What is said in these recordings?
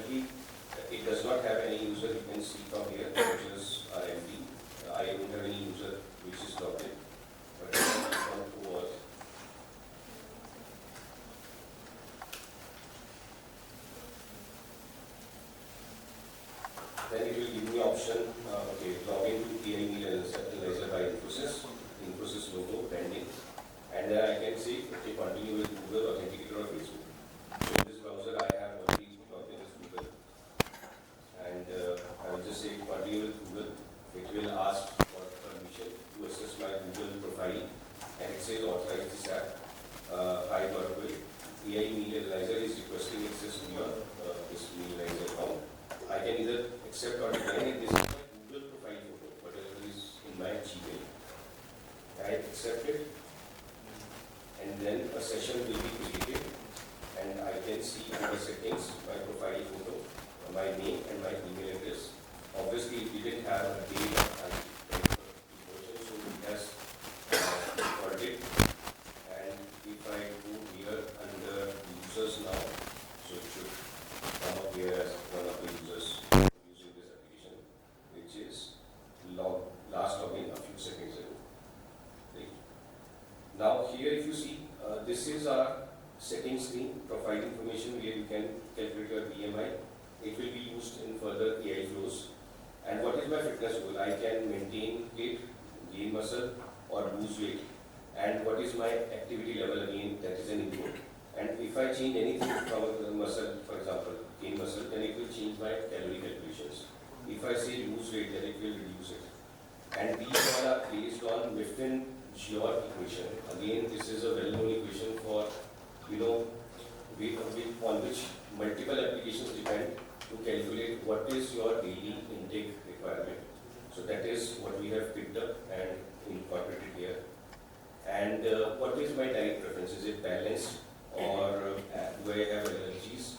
currently it does not have any user. You can see from here, users are empty. I don't have any user which is logged in. But if I want to watch, then it will give me option, okay, log into AI Analyzer by Infosys, Infosys logo, pending. And then I can see, okay, continue with Google Authenticator or Facebook. So in this browser, I have already logged in as Google. And I will just say continue with Google. It will ask for permission to access my Google profile. And it says authorize this app. Hi, Gaurav. AI Media Analyzer is requesting access to your this Media Analyzer account. I can either accept or decline it. This is my Google profile photo, whatever is in my Gmail. I accept it, and then a session will be created, and I can see in the settings my profile photo, my name, and my email address. Obviously, it didn't have a date and version, so it has recorded it. And if I go here under users now, so it should come up here as one of the users using this application, which is last login a few seconds ago. Right. Now here if you see, this is our settings screen, profile information where you can calculate your BMI. It will be used in further AI flows. And what is my fitness goal? I can maintain weight, gain muscle or lose weight. And what is my activity level again, that is an input. And if I change anything from a muscle, for example, gain muscle, then it will change my calorie calculations. If I say lose weight, then it will reduce it. And these all are based on Wiftin-George equation. Again, this is a well-known equation for, on which multiple applications depend to calculate what is your daily intake requirement. So that is what we have picked up and incorporated here. And what is my diet preference? Is it balanced, or do I have allergies,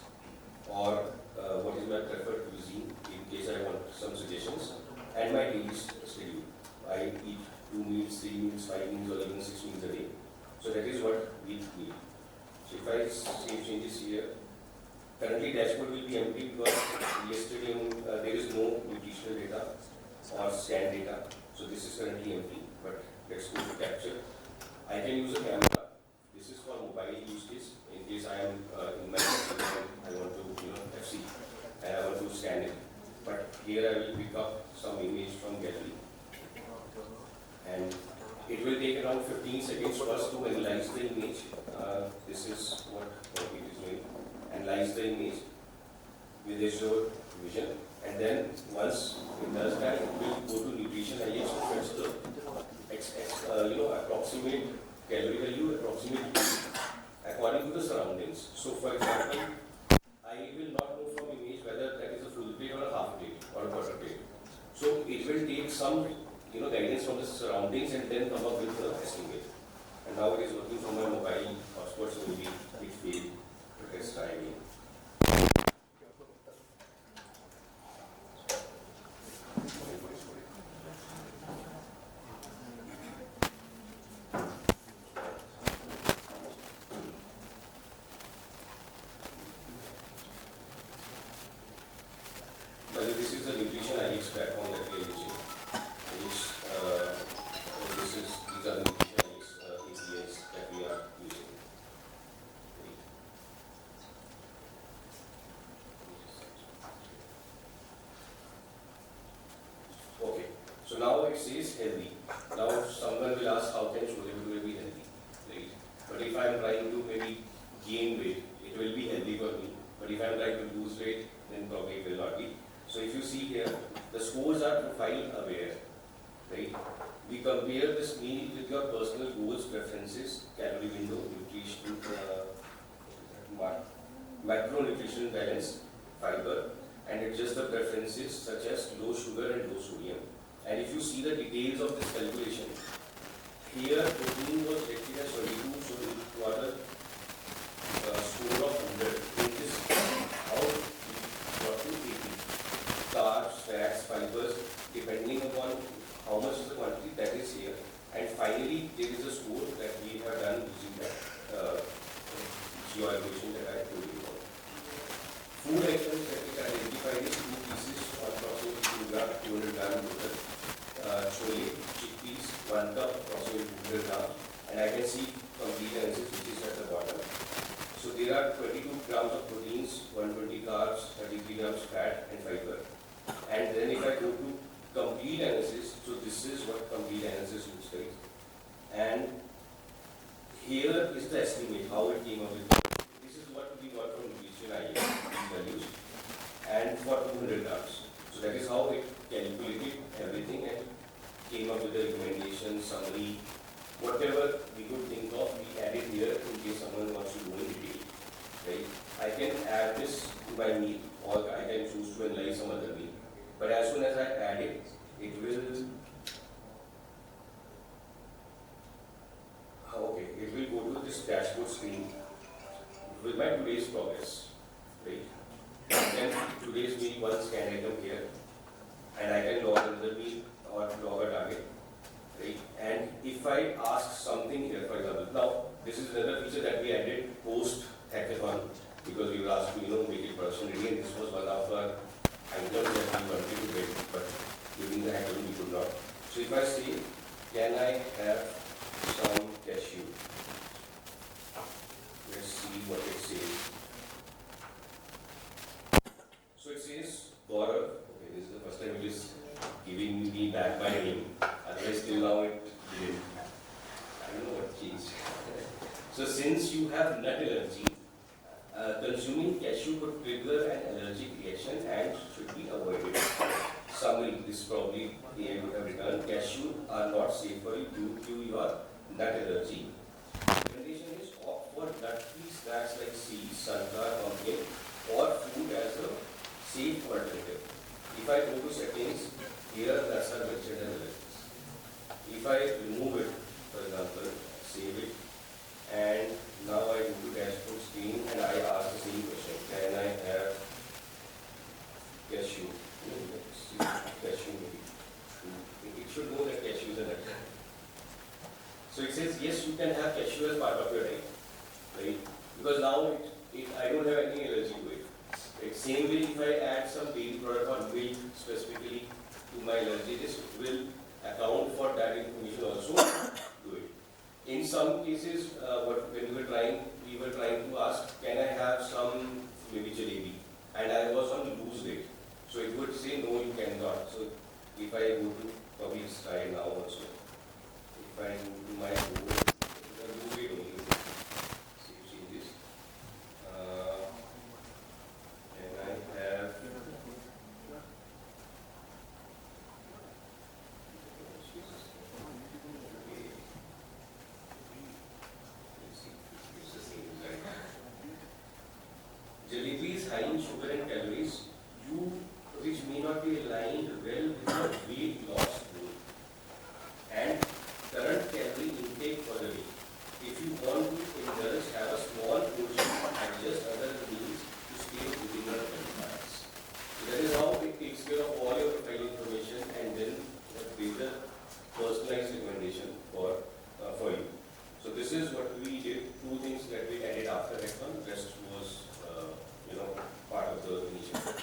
or what is my preferred cuisine in case I want some suggestions, and my daily schedule. I eat 2 meals, 3 meals, 5 meals, or even 6 meals a day. So that is what we need. So if I save changes here, currently dashboard will be empty because yesterday there is no nutritional data or scan data. So this is currently empty, but let's go to capture. I can use a camera. This is for mobile use case. In case I am in my I want to FC and I want to scan it. But here I will pick up some image from gallery, and it will take around 15 seconds for us to analyze the image. This is what it is doing. Analyze the image with Azure Vision, and then once it does that, it will go to nutrition IX to fetch the approximate calorie value, approximate according to the surroundings. So for example, I will not know from image whether that is a full plate or a half plate or a quarter plate. So it will take some guidance from the surroundings and then come up with the estimate. And now it is working from my mobile hotspot, so maybe it failed. Let's try again. This is the nutrition IX platform that we are using. These are the nutrition IX APIs that we are using. Okay, so now it says healthy. Now someone will ask, how can Chole be healthy? Right? But if I am trying to maybe gain weight, it will be healthy for me. But if I am trying to lose weight, then probably it will not be. So if you see here, the scores are profile aware, right? We compare this meal with your personal goals, preferences, calorie window, nutrition, macronutrition balance, fiber, and adjust the preferences such as low sugar and low sodium. And if you see the details of this calculation, here protein was rated as 22, so it got a score of 100. In this, how we got to 80. Carbs, fats, fibers, depending upon how much is the quantity, that is here. And finally, there is a score that we have done using that geoequation that I told you about. Food items that we 32 grams of proteins, 120 carbs, 33 grams fat and fiber. And then if I go to complete analysis, so this is what complete analysis looks like. And here is the estimate, how it came up with. This is what we got from nutrition IM, these values. And for 200 grams. So that is how it calculated everything and came up with the recommendation, summary, whatever we could think of, we added here in case someone wants to go in detail. Right? I can add this to my meal, or I can choose to analyze some other meal. But as soon as I add it, it will go to this dashboard screen with my today's progress. Right? Then today's meal one scan item here, and I can log another meal or log a target. Right? And if I ask something here, for example, now this is another feature that we added post hackathon because we were asked to make it person ready, and this was one of our items that we wanted to get, but during the hackathon we could not. So if I say, can I have some cashew? Let's see what it says. So it says Gaurav. Okay, this is the first time it is giving me back my name. Otherwise, till now it didn't. I don't know what changed. So since you have nut allergy, consuming cashew could trigger an allergic reaction and should be avoided. Summary, this probably AI would have written, cashew are not safe for you due to your nut allergy. Recommendation is opt for nut-free snacks like seeds, sunflower, pumpkin, or food as a safe alternative. If I go to settings, here that's our mentioned allergies. If I remove it, for example, save it, and now I go to dashboard screen and I ask the same question, can I have cashew? Cashew maybe. It should know that cashew is a nut. So it says yes, you can have cashew as part of your diet, right? Because now I don't have any allergy to it. Right? Same way, if I add some dairy product or milk specifically to my allergy, this will account for that information also. Do it. In some cases, when we were trying to ask, can I have some maybe jalebi? And I was on loose weight. So it would say, no, you cannot. So if I go to, probably try now also. If I go to my goal, loose weight only. Save changes. And I have jalebi is high in sugar and calories, which may not be aligned well with your weight loss goal and current calorie intake for the day. If you want to indulge, have a small portion, adjust other meals to stay within your guidelines. So that is how it takes care of all your profile information, and then there is a personalized recommendation for you. So this is what we did. Two things that we added after hackathon. Rest was part of the initiative.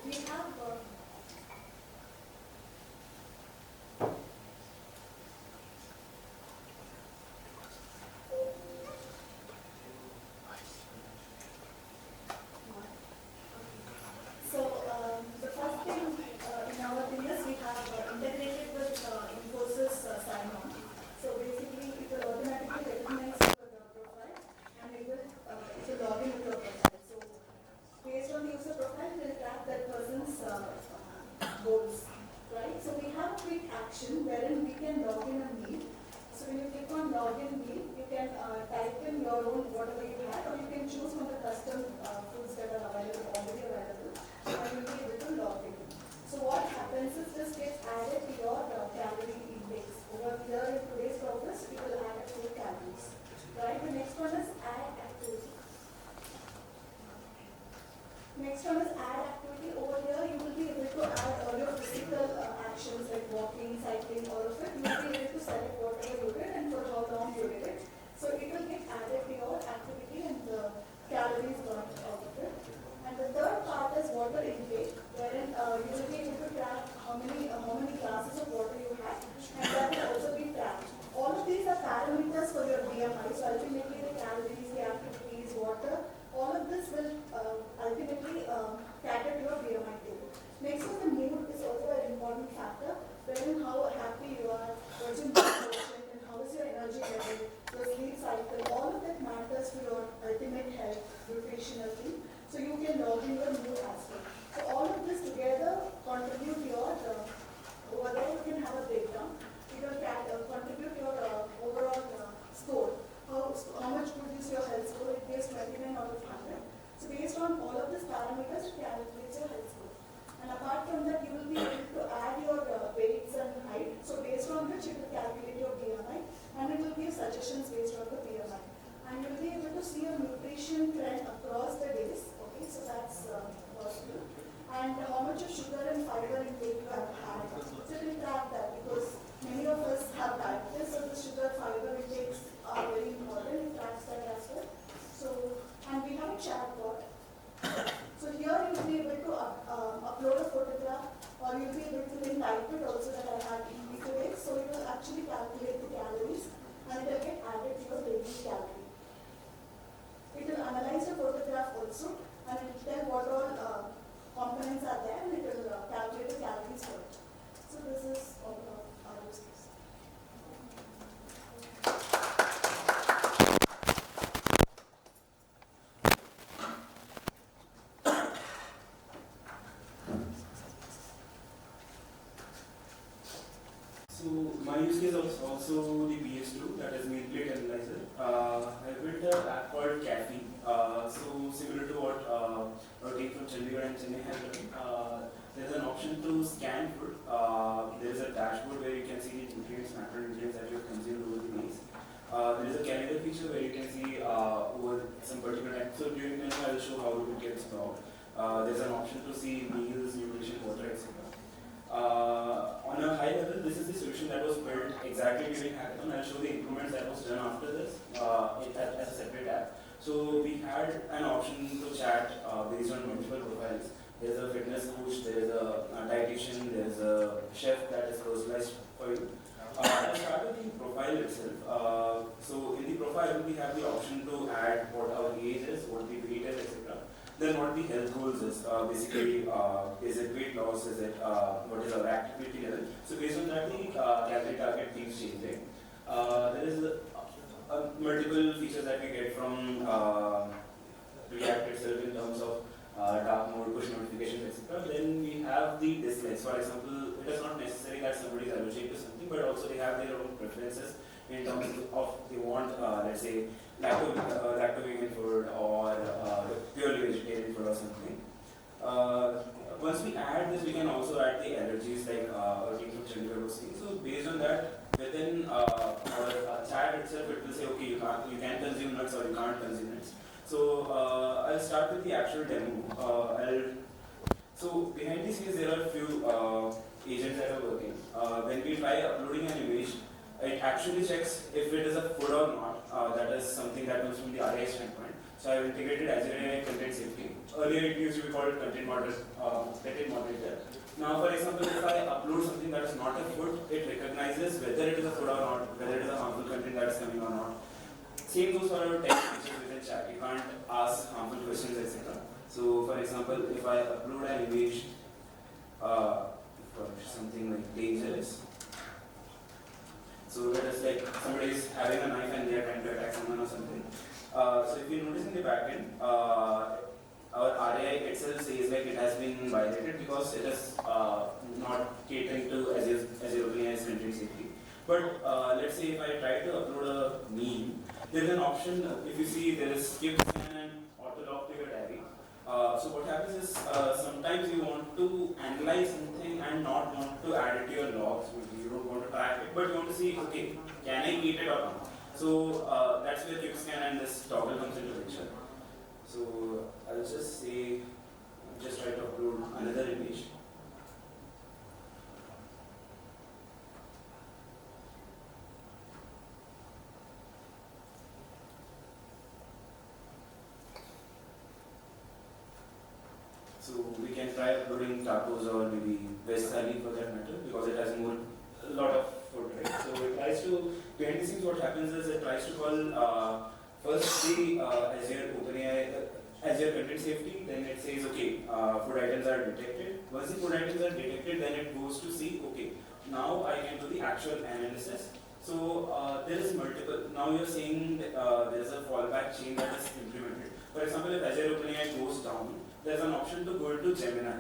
we have the first thing in our thing is we have integrated with Infosys sign-on. So basically, it will automatically recognize your profile and it will log in with your profile. So based on the user profile, it will track that person's goals, right? So we have a quick action wherein we can log in a meal. So when you click on login meal, you can type in your own whatever you had, or you can choose from the custom foods that are available, already available, and you'll be able to log in. So what happens is this gets added to your calorie index. Over here in today's purpose, we will add 4 calories. Right? The next one is add activity. Next one is add activity. Over here, you will be able to add all your physical actions like walking, cycling, all of it. You will be able to select whatever you did and for how long you did it. So it will get added to your activity and the calories burnt out of it. And the third part is water intake, wherein you will be able to track how many glasses of water you had, and that will also be tracked. All of these are parameters for your BMI. So ultimately, the calories, the activities, water, all of this will ultimately cater to your BMI table. Next is the mood is also an important factor, wherein how happy you are, what's your mood quotient, and how is your energy level, your sleep cycle, all of that matters to your ultimate health, nutritional thing. So you can log in your mood as well. So all of this together contribute to your, over there you can have a breakdown. It will contribute to your overall score. How much good is your health score? It gives 29 out of 100. So based on all of these parameters, it calculates your health score. And apart from that, you will be able to add your weights and height. So based on which it will calculate your BMI, and it will give suggestions based on the BMI. And you will be able to see a nutrition trend across the days. Okay, so that's possible. And how much of sugar and fiber intake you have had. So it will track that because many of us have diabetes, so the sugar fiber intakes are very important. It tracks that as well. So, and we have a chat bot. So here you will be able to upload a photograph, or you'll be able to then type it also that I had easy today. So it will actually calculate the calories and it will get added to your daily calorie. It will analyze the photograph also and it will tell what all components are there and it will calculate the calories for it. So this is all our use case. So my use case is also the PS2, that is meal plate analyzer. I built an app called Caffeine. So similar to what our team from Chandigarh and Chennai has done. There is an option to scan food. There is a dashboard where you can see the nutrients, macronutrients that you have consumed over the days. There is a calendar feature where you can see over some particular time. So during the time I will show how it gets stored. There is an option to see meals, nutrition, water, etc. On a high level, this is the solution that was built exactly during Hackathon. I'll show the improvements that was done after this as a separate app. So we had an option to chat based on multiple profiles. There's a fitness coach, there's a dietitian, there's a chef that is personalized for you. I'll start with the profile itself. So in the profile, we have the option to add what our age is, what the weight is, etc. Then what the health goals is. Basically, is it weight loss, is it what is our activity level. So based on that, the calorie target keeps changing. There is multiple features that we get from React itself in terms of dark mode, push notifications, etc. Then we have the dislikes. For example, it is not necessary that somebody is allergic to something, but also they have their own preferences in terms of they want, let's say, lacto-vegan food or purely vegetarian food or something. Once we add this, we can also add the allergies like our team from Chandigarh was saying. So based on that, within our chat itself, it will say, okay, you can consume nuts or you can't consume nuts. So I'll start with the actual demo. So behind the scenes, there are a few agents that are working. When we try uploading an image, it actually checks if it is a food or not. That is something that comes from the RI standpoint. So I've integrated Azure AI Content Safety. Earlier it used to be called Content Moderator. Now, for example, if I upload something that is not a food, it recognizes whether it is a food or not, whether it is a harmful content that is coming or not. Same goes for our text features within chat. You can't ask harmful questions, etc. So, for example, if I upload an image for something like dangerous, so it is like somebody is having a knife and they are trying to attack someone or something. So if you notice in the backend, our RAI itself says like it has been violated because it is not catering to Azure OpenAI's content safety. But let's say if I try to upload a meme, there is an option. If you see, there is skip scan and auto log to your diary. So what happens is sometimes you want to analyze something and not want to add it to your logs. You don't want to track it, but you want to see, okay, can I keep it or not? So that's where quick scan and this toggle comes into picture. So I'll just say, just try to upload another image. So we can try uploading tacos or maybe veg thali for that matter because it has a lot of food, right? So it tries to, behind the scenes what happens is it tries to call first the Azure OpenAI, Azure Content Safety, then it says, okay, food items are detected. Once the food items are detected, then it goes to see, okay, now I can do the actual analysis. So there is multiple, now you're saying there is a fallback chain that is implemented. For example, if Azure OpenAI goes down, there's an option to go into Gemini.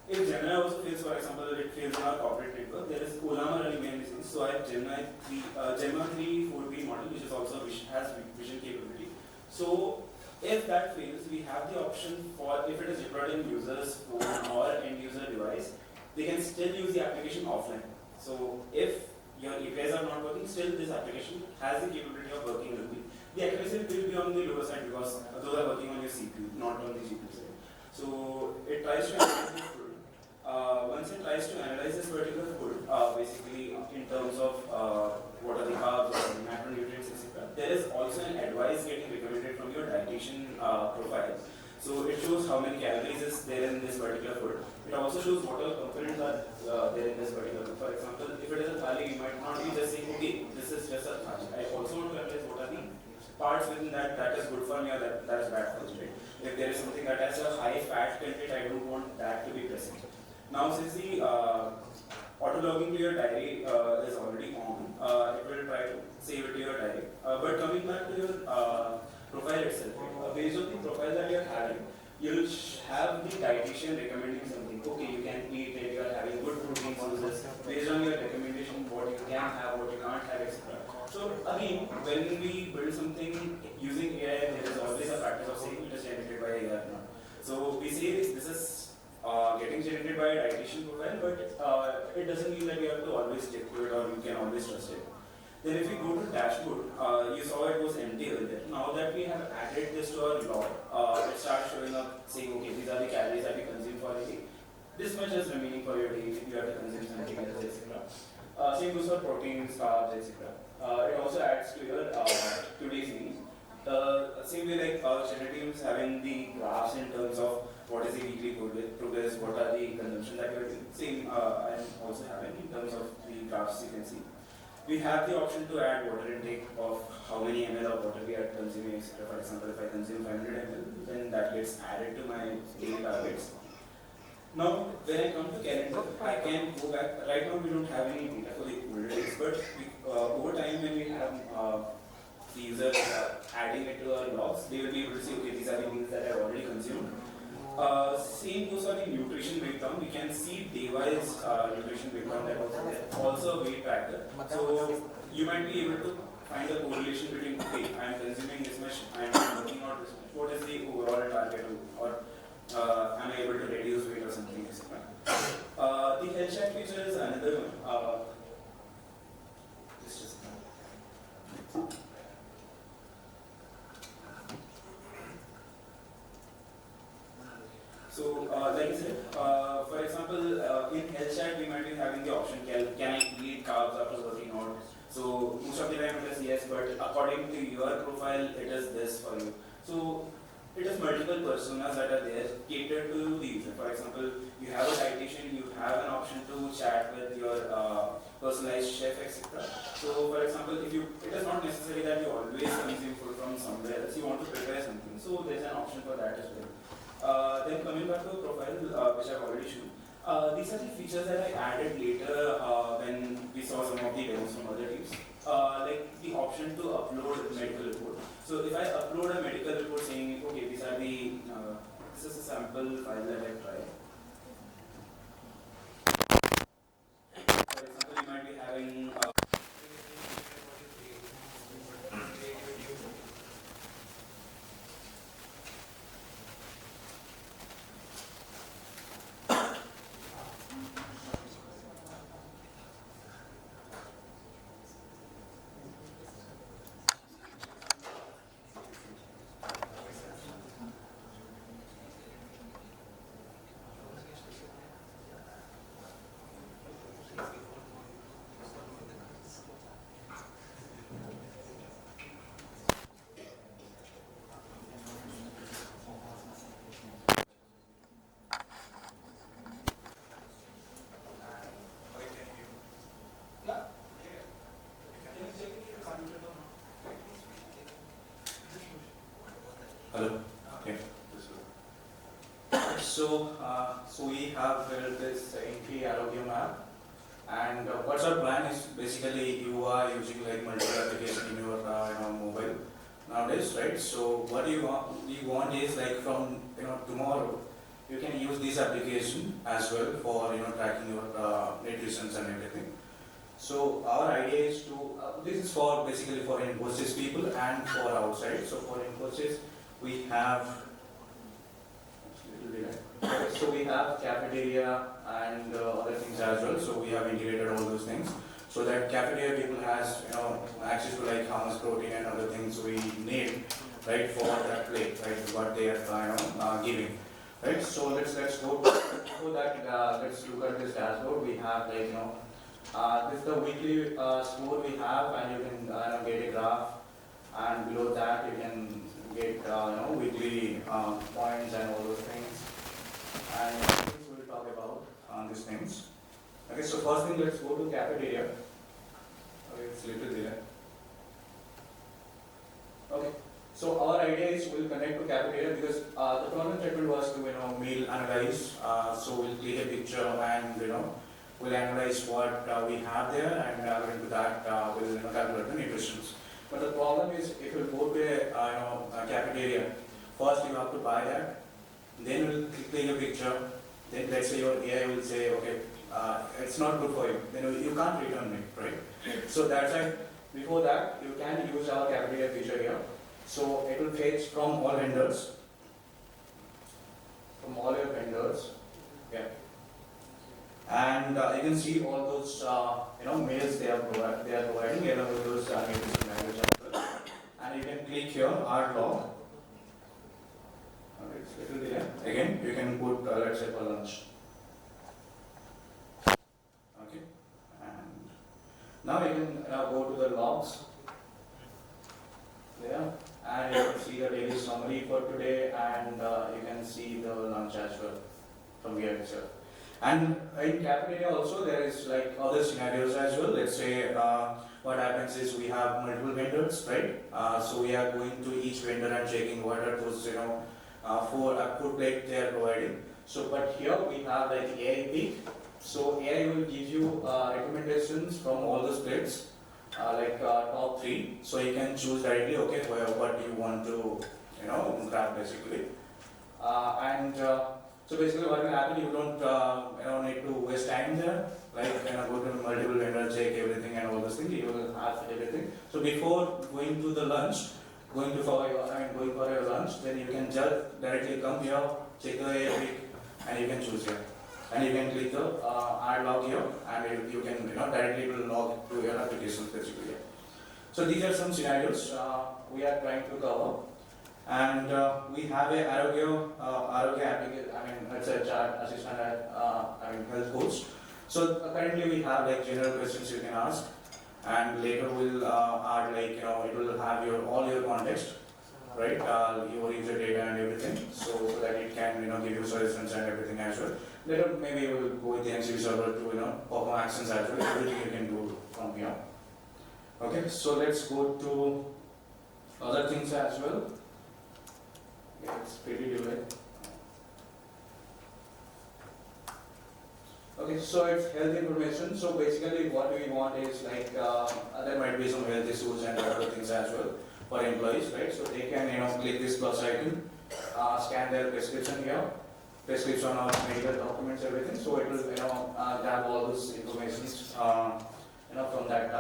If Gemini also fails, for example, it fails in our corporate network, there is Ollama running behind the scenes. So I have Gemini 3 4B model, which is also has vision capability. So if that fails, we have the option for, if it is deployed in user's phone or end user device, they can still use the application offline. So if your APIs are not working, still this application has the capability of working locally. The accuracy will be on the lower side because those are working on your CPU, not on the GPU side. So it tries to analyze this food. Once it tries to analyze this particular food, basically in terms of what are the carbs, what are the macronutrients, etc., there is also an advice getting recommended from your dietitian profile. So it shows how many calories is there in this particular food. It also shows what all components are there in this particular food. For example, if it is a thali, you might not be just saying, okay, this is just a thali. I also want to analyze what are the parts within that is good for me or that is bad for me. Right? If there is something that has a high fat content, I don't want that to be present. Now, since the auto-logging to your diary is already on, it will try to save it to your diary. But coming back to your profile itself, based on the profile that you are having, you'll have the dietitian recommending something. Okay, you can eat it, you are having good protein sources. Based on your recommendation, what you can have, what you can't have, etc. So again, when we build something using AI, there is always a practice of saying it is generated by AI or not. So we say this is getting generated by a dietitian profile, but it doesn't mean that you have to always stick to it or you can always trust it. Then if we go to dashboard, you saw it was empty earlier. Now that we have added this to our log, it starts showing up saying, okay, these are the calories that you consume for a day. This much is remaining for your day if you have to consume something else, etc. Same goes for proteins, carbs, etc. It also adds to your today's needs. Same way like Generative is having the graphs in terms of what is the weekly progress, what are the consumption that you are doing. Same I'm also having in terms of the graphs you can see. We have the option to add water intake of how many ml of water we are consuming, etc. For example, if I consume 500 ml, then that gets added to my daily targets. Now, when I come to calendar, I can go back. Right now, we don't have any data for the older days, but over time, when we have the user adding it to our logs, they will be able to see, okay, these are the meals that I already consumed. Same goes for the nutrition breakdown. We can see day-wise nutrition breakdown that also there. Also a weight tracker. So you might be able to find a correlation between, okay, I am consuming this much, I am working out this much. What is the overall target, or am I able to reduce weight or something? The health check feature is another one. Just So, like I said, for example, in health chat we might be having the option, can I eat carbs after working out? So, most of the time it is yes, but according to your profile, it is this for you. So it is multiple personas that are there catered to the user. For example, you have a dietitian, you have an option to chat with your personalized chef, etc. So, for example, it is not necessary that you always consume food from somewhere else. You want to prepare something, so there's an option for that as well. Then coming back to the profile, which I've already shown. These are the features that I added later when we saw some of the demos from other teams. Like the option to upload medical report. So if I upload a medical report saying, okay, this is a sample file that I tried. For example, you might be having Hello. Okay. So we have built this Entry Arogya map, and what's our plan is basically you are using like multiple application in your mobile nowadays, right? So what you want is like from tomorrow you can use this application as well for tracking your nutrition and everything. So our idea is to this is for basically for Infosys people and for outside. So for Infosys we have so we have cafeteria and other things as well. So we have integrated all those things so that cafeteria people has access to like how much protein and other things we need, right, for that plate, right, what they are giving, right. So let's go for that. Let's look at this dashboard. We have like this is the weekly score we have, and you can get a graph, and below that you can get weekly points and all those things, and things we'll talk about on these things. Okay, so first thing, let's go to cafeteria. Okay, it's little there. Okay, so our idea is we'll connect to cafeteria because the problem statement was to meal analyze. So we'll click a picture and we'll analyze what we have there, and according to that we'll calculate the nutritions. But the problem is if you go to a cafeteria, first you have to buy that, then we'll click a picture, then let's say your AI will say, okay, it's not good for you, then you can't return it, right? So that's why before that you can use our cafeteria feature here. So it will fetch from all vendors, from all your vendors, yeah. And you can see all those mails they are providing along with those nutrition language as well. And you can click here art log. Alright, so little delay. Again, you can put let's say for lunch. Okay, and now you can go to the logs there, and you can see the daily summary for today, and you can see the lunch as well from here itself. And in cafeteria also there is like other scenarios as well. Let's say what happens is we have multiple vendors, right? So we are going to each vendor and checking what are those for a food plate they are providing. So but here we have like AI pick. So AI will give you recommendations from all those plates, like top 3. So you can choose directly, okay, what you want to grab basically, so basically what will happen, you don't need to waste time there, like go to multiple vendors, check everything and all those things, you will have everything. So before going to the lunch, going for your lunch, then you can just directly come here, check the AI pick, and you can choose here. And you can click the add log here, and you can directly will log to your application basically. So these are some scenarios we are trying to cover. And we have a Arogya application. I mean, it's a chat assistant at health coach. So currently we have like general questions you can ask, and later we'll add like it will have all your context. right? Your user data and everything, so that it can give you suggestions and everything as well. Later maybe we'll go with the MCP server to perform actions as well. Everything you can do from here. Okay, so let's go to other things as well. Yeah, it's pretty delayed. Okay, so it's health information. So basically what we want is like, there might be some health issues and other things as well for employees, right? So they can, click this plus icon, scan their prescription here, prescription or medical documents, everything. So it will, grab all those information, from that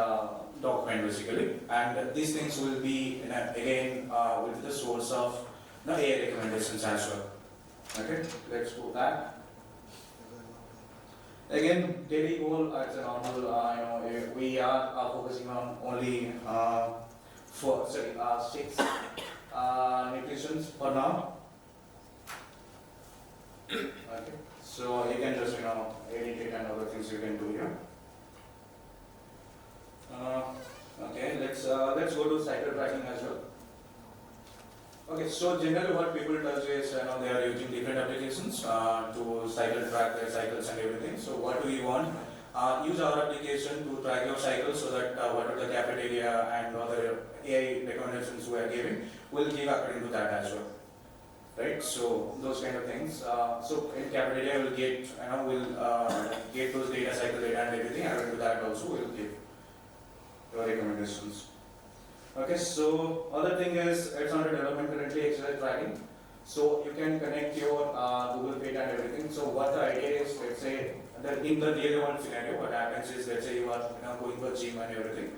document basically. And these things will be, again, will be the source of AI recommendations as well. Okay, let's go back. Again, daily goal as a normal, we are focusing on only 6 nutritions for now. Okay, so you can just edit it and other things you can do here. Okay, let's go to cycle tracking as well. Okay, so generally what people do is they are using different applications to cycle track their cycles and everything. So what do we want? Use our application to track your cycles so that whatever the cafeteria and other AI recommendations we are giving will give according to that as well. Right? So those kind of things. So in cafeteria we'll get get those data, cycle data and everything. According to that also we'll give your recommendations. Okay, so other thing is it's under development currently, exercise tracking. So you can connect your Google Fit and everything. So what the idea is, let's say in the real world scenario, what happens is, let's say you are going for gym and everything.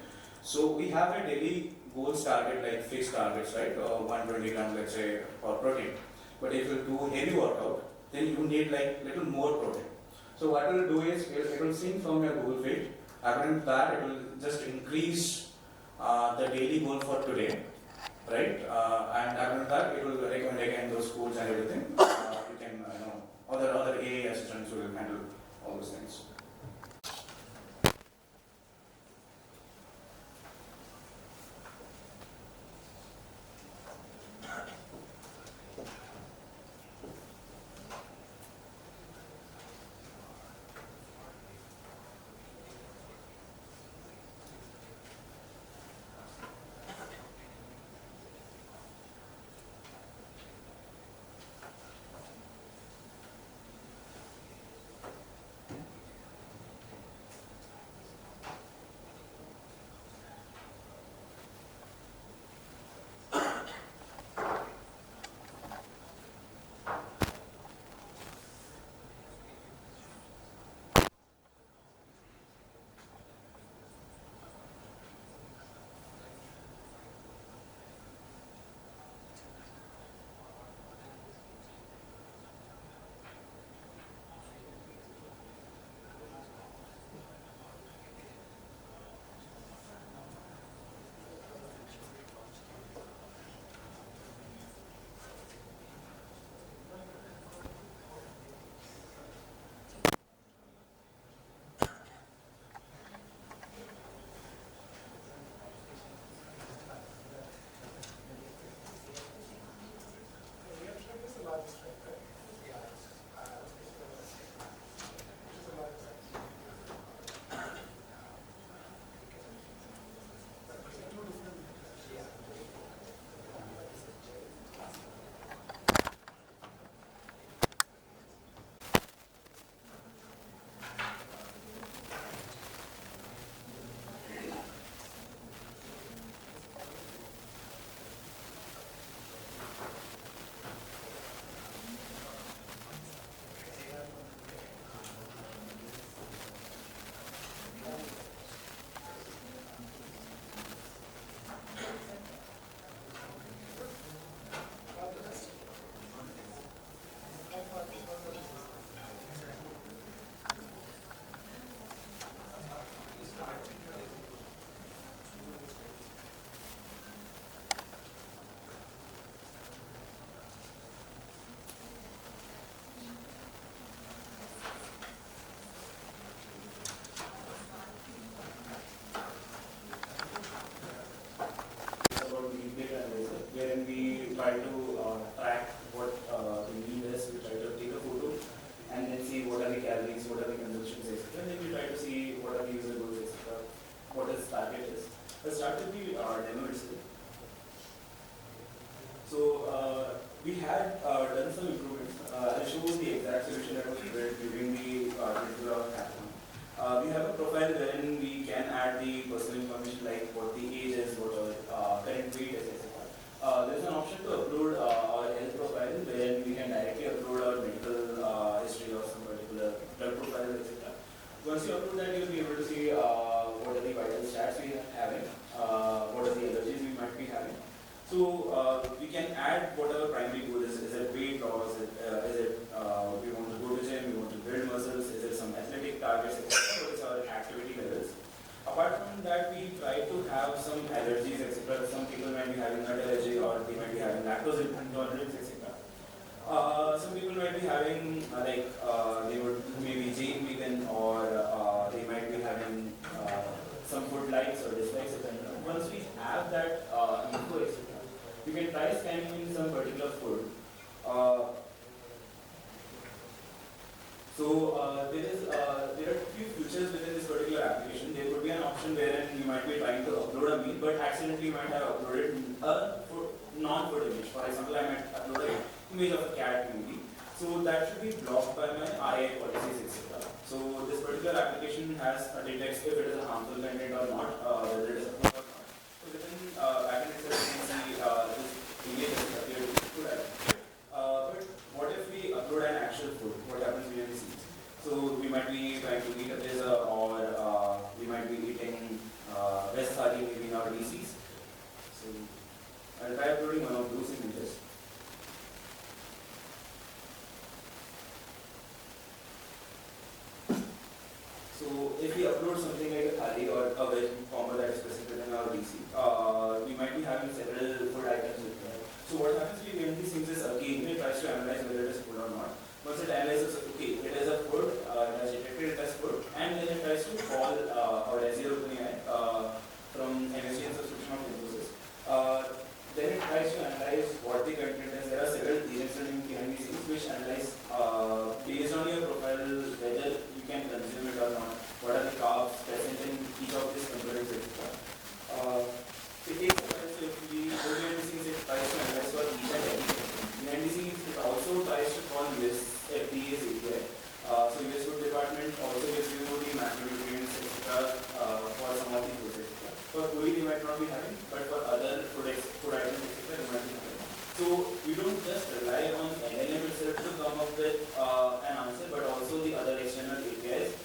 So we have a daily goals target, like fixed targets, right? 120 grams, let's say, for protein. But if you do heavy workout, then you need like little more protein. So what it will do is it will sync from your Google Fit. According to that, it will just increase the daily goal for today, right? And after that, it will recommend again those foods and everything. You can, other AI assistants will handle all those things. promotions, etc. Then we try to see what are the user goals, etc. What is target is. Let's start with the demo itself. So we had done some improvements. I'll show the exact solution that was built during the 24 hour hackathon. We have a profile wherein we can add the personal information like what the age is, what our current weight is, etc. There's an option to upload our health profile wherein we can directly upload our medical history of some particular blood profile, etc. Once you upload that, you'll be able to see what are the vital stats we are having, what are the allergies we might be having. So we can add what our primary goal is. Is it weight loss? Is it we want to go to gym? We want to build muscles? Is it some athletic targets? Etc. What is our activity levels? Apart from that, we try to have some allergies, etc. Some people might be having nut allergy, or they might be having lactose intolerance, etc. Some people might be having they would maybe Jain vegan, or they might be having some food likes or dislikes, etc. Once we have that info, etc., you can try scanning in some particular food. There are few features within this particular application. There could be an option wherein you might be trying to upload a meal, but accidentally you might have uploaded a non-food image. For example, I might upload an image of a cat maybe. So that should be blocked by my RAI policies, etc. So this particular application has a detects if it is a harmful content or not, whether it is uploaded or not. So within backend itself, you can see this image has appeared to be food item. But what if we upload an actual food? What happens behind the scenes? So we might be trying to eat a pizza, or we might be eating veg thali maybe in our DCs. So I'll try uploading one of those images. So if we upload something like a thali or a veg combo that is specific in our DC, we might be having several food items with that. So what happens behind these things is again it tries to analyze whether it is food or not. Once it analyzes, okay, it is a food, it has detected it as food, and then it tries to call or Azure OpenAI from MSG and subscription of Infosys. Then it tries to analyze what the content is. There are several agents running behind the scenes which analyze based on your profile whether you can consume it or not. What are the carbs present in each of these components, etc. It takes a while, so if we go behind the scenes, it tries to analyze for each and everything. Behind the scenes, it also tries to call US FDA's API. So US Food Department also gives you the macronutrients, etc. For some of the foods, etc. For koi they might not be having, but for other food items, etc. they might be having. So we don't just rely on LLM itself to come up with an answer, but also the other external APIs,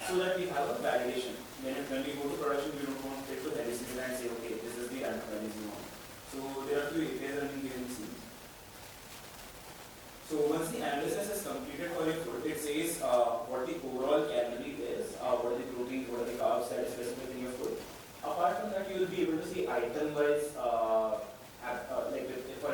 so that we have a validation. When we go to production, we don't want it to hallucinate and say, okay, this is the analysis we want. So there are few APIs running behind the scenes. So once the analysis is completed for your food, it says what the overall calorie is, what are the proteins, what are the carbs that is specific in your food. Apart from that, you will be able to see item-wise, for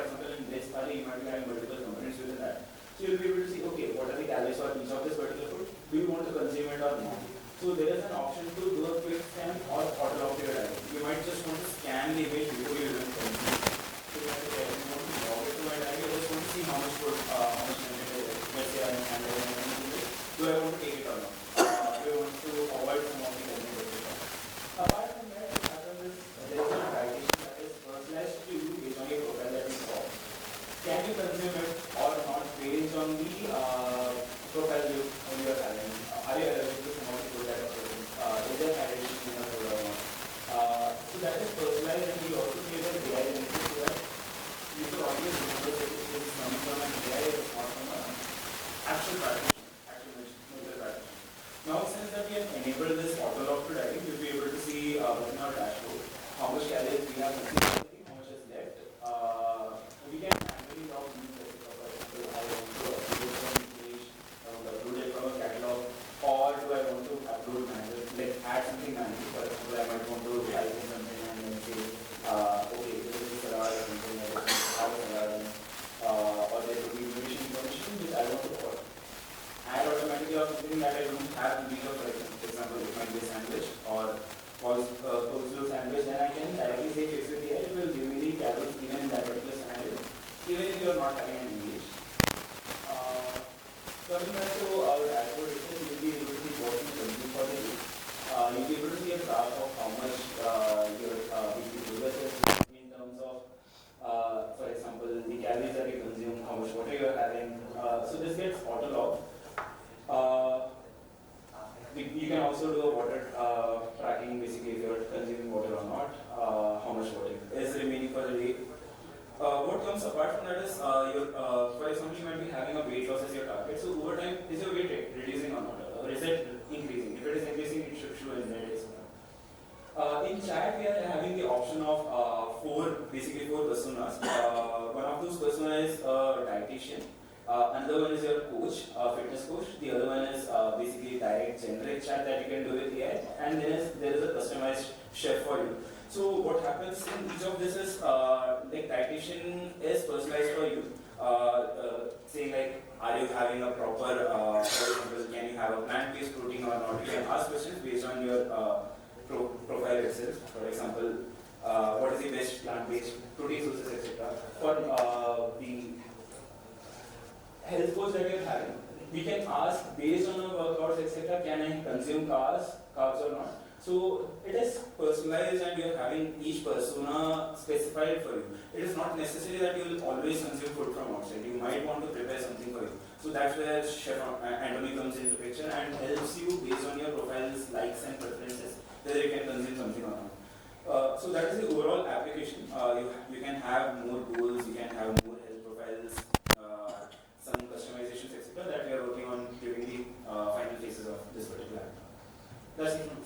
example, in veg thali, you might be having multiple components within that. So you will be able to see, okay, what are the calories for each of this particular food? Do you want to consume it or not? So there is an option to do a quick scan or auto log your item. You might just want to scan the image before you even consume it. So you want to log it to my diary, I just want to see how much food, how much content it is. Let's say I'm handling it. Do I want to take it or not? Do I want to avoid some of the content, etc. Apart from that, what happens is there is a validation that is personalized to you based on your profile that you saw. Can you consume it or not based on the profile you are having? Are you allergic to some of the food that are present? Is there allergy in the food or not? So that is personalized, and we also give an AI benefit to that. You should always remember that it is coming from an AI, it is not from an actual practitioner, actual medical practitioner. Now, since that we have enabled this auto log to diary, you'll be able to see within our dashboard how much calories we have consumed, how much is left. We can manually log these, for example, I want to upload from page, upload it from a catalog, or do I want to upload manually, like add something manually. For example, I might want to type in something and then say, okay, this is the salad or something like that, salad, or there could be nutrition information which I want to add automatically or something that I don't have to be, for example, it might be a sandwich or coleslaw sandwich, then I can directly say fix it here, it will give me the calories even in that particular sandwich, even if you are not having an English. Coming back to our dashboard itself, you will be able to see You can also do a water tracking, basically if you're consuming water or not, how much water is remaining for the day. What comes apart from that is, for example, you might be having a weight loss as your target. So over time, is your weight reducing or not? Or is it increasing? If it is increasing, it should show in red. In chat, we are having the option of basically four personas. One of those personas is a dietitian. Another one is your coach, fitness coach. The other one is basically direct generic chat that you can do with AI. And then there is a customized chef for you. So what happens in each of this is like dietitian is personalized for you. Saying like, are you having a proper, for example, can you have a plant-based protein or not? You can ask questions based on your profile itself. For example, what is the best plant-based protein sources, etc. For the health coach that you're having, we can ask based on our workouts, etc. Can I consume carbs or not? So it is personalized and you're having each persona specified for you. It is not necessary that you will always consume food from outside. You might want to prepare something for you. So that's where Chef Anthony comes into picture and helps you based on your profile's likes and preferences whether you can consume something or not. So that is the overall application. You can have more goals, you can have more health profiles, some customizations, etc. that we are working on during the final phases of this particular app. That's it from me.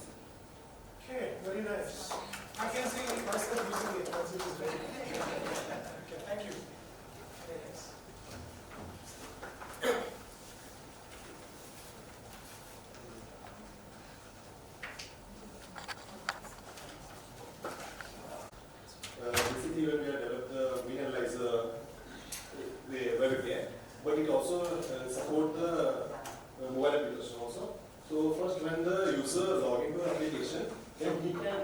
Okay, very nice. I can see myself using it once it is ready. Okay, thank you. Very nice. Basically, when we have developed the Mean Analyzer, the web API, but it also support the mobile application also. So first, when the user log into the application, then he can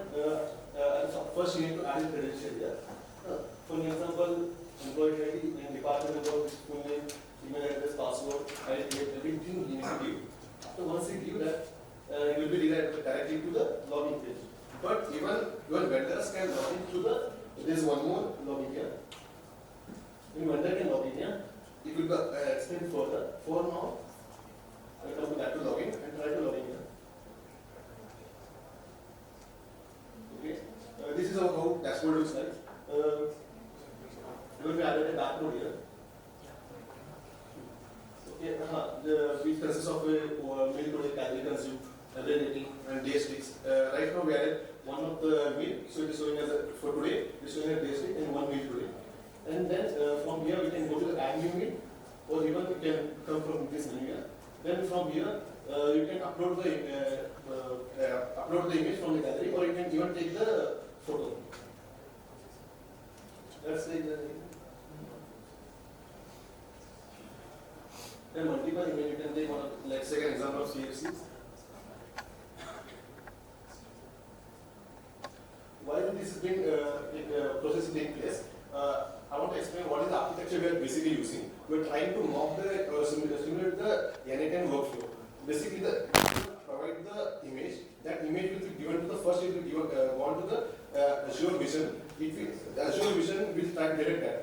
first you need to add a credential here. For example, employee ID and department number, full name, email address, password, ID, everything he needs to give. So once he give that, it will be redirected directly to the login page. But even vendors can log into the. There is one more login here. When vendor can log in here, it will be explained further. For now, I will come back to login and try to log in here. Okay. This is how dashboard looks like. We will added a dashboard here. Okay. Which consists of a meal project category consumed, rating, and day sticks. Right now we added one of the meal, so it is showing as for today. It is showing a day stick and one meal today. And then from here we can go to the add new meal, or even we can come from this menu here. Then from here, you can upload the image from the gallery, or you can even take the photo. Let's take the then multiple image. You can take one. Let's take an example of CFC. While this is being process is taking place, I want to explain what is the architecture we are basically using. We are trying to mock simulate the N8N workflow. Basically, provide the image. That image will be given to the first. It will be gone to the Azure Vision. The Azure Vision will try to detect that.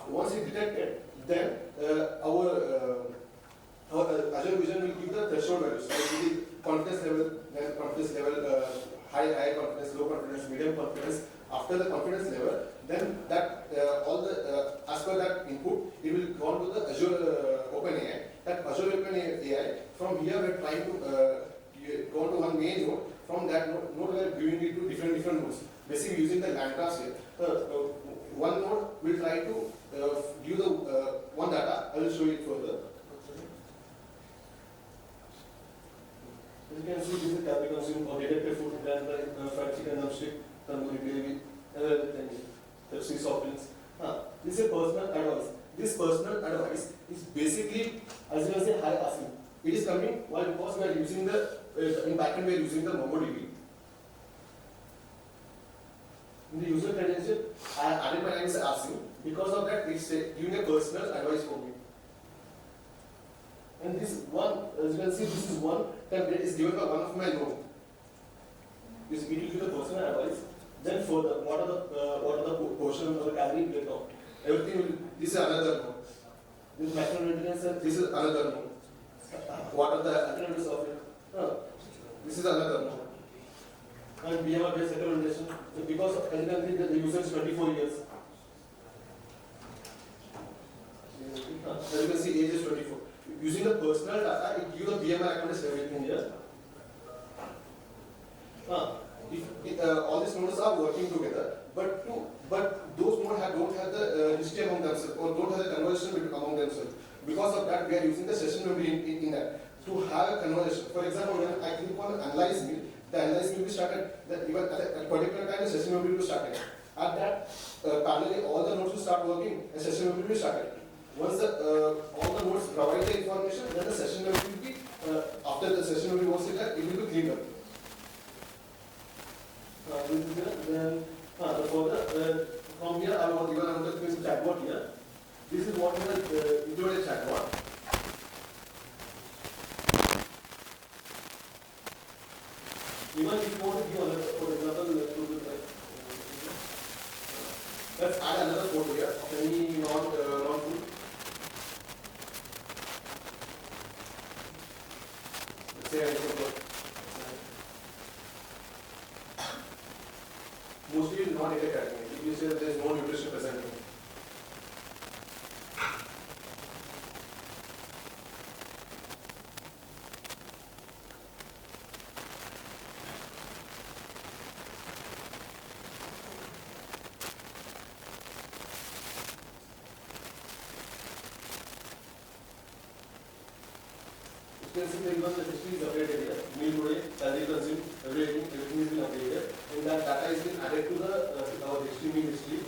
Once it detected, then our Azure Vision will give the threshold values. Like the confidence level, then confidence level, high confidence, low confidence, medium confidence. After the confidence level, then that all the as per that input, it will go on to the Azure OpenAI. That Azure OpenAI, from here we are trying to go on to one main node. From that node we are giving it to different nodes. Basically using the lambdas here. One node will try to give the one data. I will show it further. As you can see, this is the calorie consumed or detected food done by fried chicken, drumstick, tandoori gravy, and other things. Pepsi soft drinks. This is a personal advice. This personal advice is basically, as you can say, high asking. It is coming while because we are using the in backend we are using the MongoDB. In the user credential, I added my name as asking. Because of that, it's giving a personal advice for me. And this one, as you can see, this is one template is given by one of my node. This it will give the personal advice. Then further, what are the portion of the calorie breakdown? Everything will. This is another node. This macronutrients and this is another node. What are the alternatives of it? This is another one. And BMR based recommendation. So because as you can see the user is 24 years. As you can see age is 24. Using the personal data, it gives the BMR recommendation everything here. If all these nodes are working together, but those nodes don't have the history among themselves or don't have the conversation among themselves. Because of that, we are using the session memory in that to have a conversation. For example, when I click on analyze me, the analyze will be started. That even at a particular time, the session memory will be started. At that, parallelly, all the nodes will start working and session memory will be started. Once all the nodes provide the information, then the session memory will be after the session memory was there, it will be cleaned up. Then further from here, I want to use chatbot here. This is what is included chatbot. Even if you want to give another, for example, let's add another photo here of any non-food. Let's say I put mostly not in a category. If you say that there is no nutrition present in it. You can see that even the history is updated here. Meal today, salary consumed, everything is been updated. And that data is been added to the our history, meal history.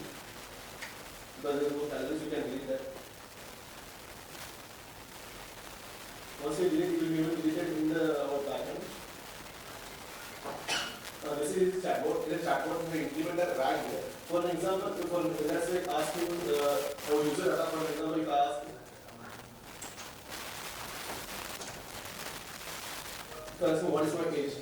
Because there is no calories, you can delete that. Once you delete, it will be able to delete it in the our backend. This is chatbot. In a chatbot, we implement a RAG here. For example, let's say asking our user data, for example, if I ask what is my age?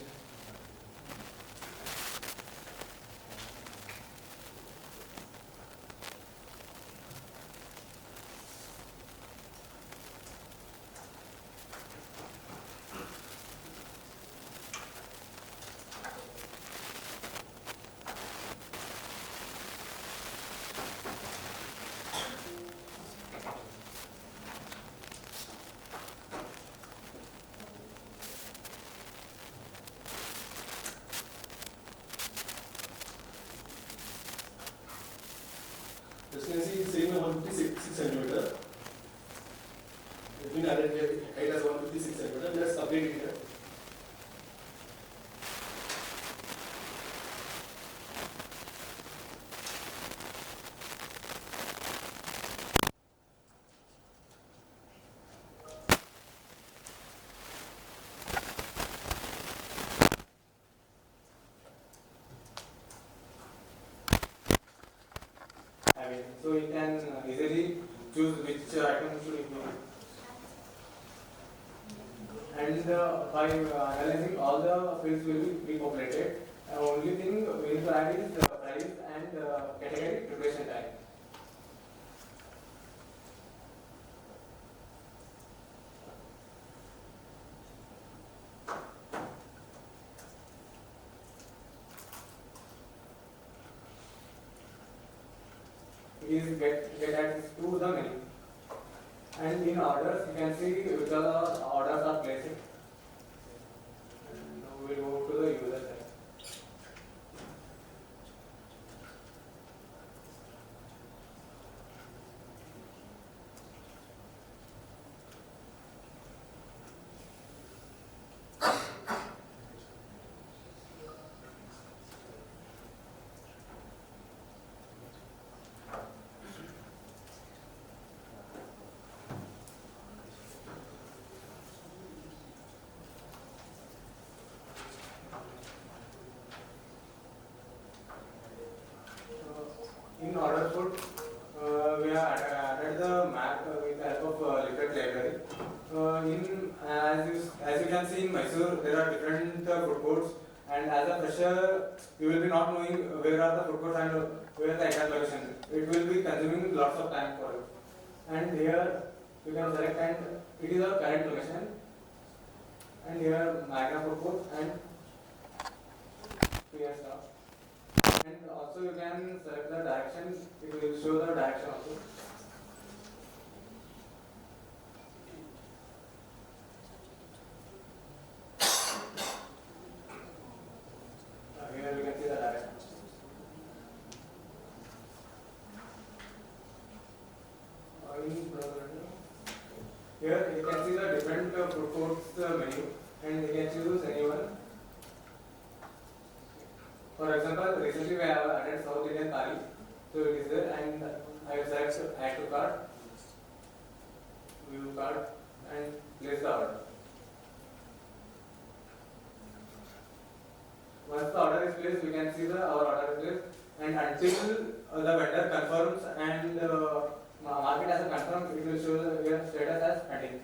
As you can see, it's saying 156 centimeter. It's been added here, height as 156 centimeter. Let's update it here. So you can easily choose which item should include. And by analyzing all the fields will be pre-populated. Only thing we need to add is the price and category preparation time. Is get access to the menu. And in orders, you can see which are the orders are placed. And now we will move to the user side. In order food, we have added the map with the help of Liquid library. As you can see in Mysore, there are different food courts, and as a fresher, you will be not knowing where are the food courts and where the exact location. It will be consuming lots of time for you. And here you can select, and it is our current location. and here Magna food court and PR stop. And also you can select the direction, it will show the direction also. Here you can see the direction. Here you can see the different food courts menu and you can choose anyone. For example, recently we have added South Indian Thali, so it is there and I will select add to cart, view cart and place the order. Once the order is placed, we can see our order is placed and until the vendor confirms and mark it as a confirmed, it will show your status as pending.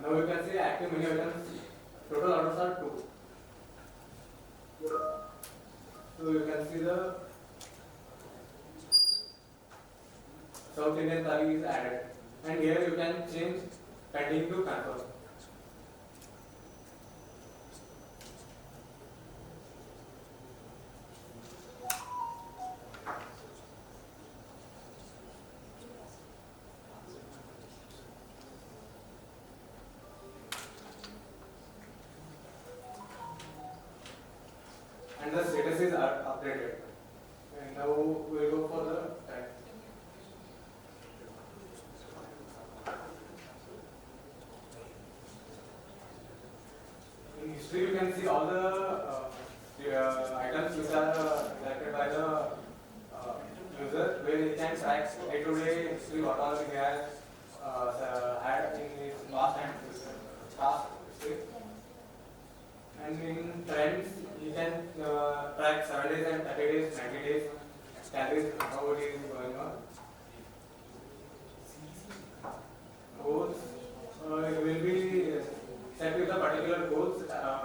Now you can see active menu items, total orders are 2. So you can see the South Indian Thali is added and here you can change pending to confirm. And the status is updated. And now we will go for the time. In history, you can see all the items which are selected by the user, where he can track day-to-day history, what all he has had in his past and past history. And in trends, you can track 7 days and 30 days, 90 days, calories, how it is going on. Goals, it will be set with a particular goals.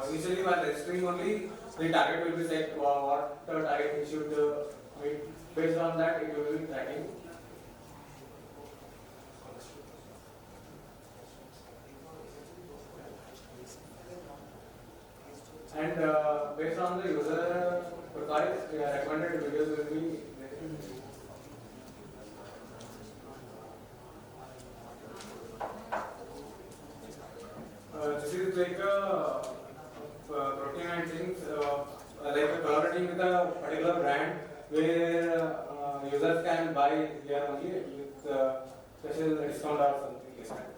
Initially, while registering only, the target will be set, what target we should meet. Based on that, it will be tracking. And based on the user profile, recommended videos will be this is like a protein and things, like a collaborating with a particular brand where users can buy here only with special discount or something like that.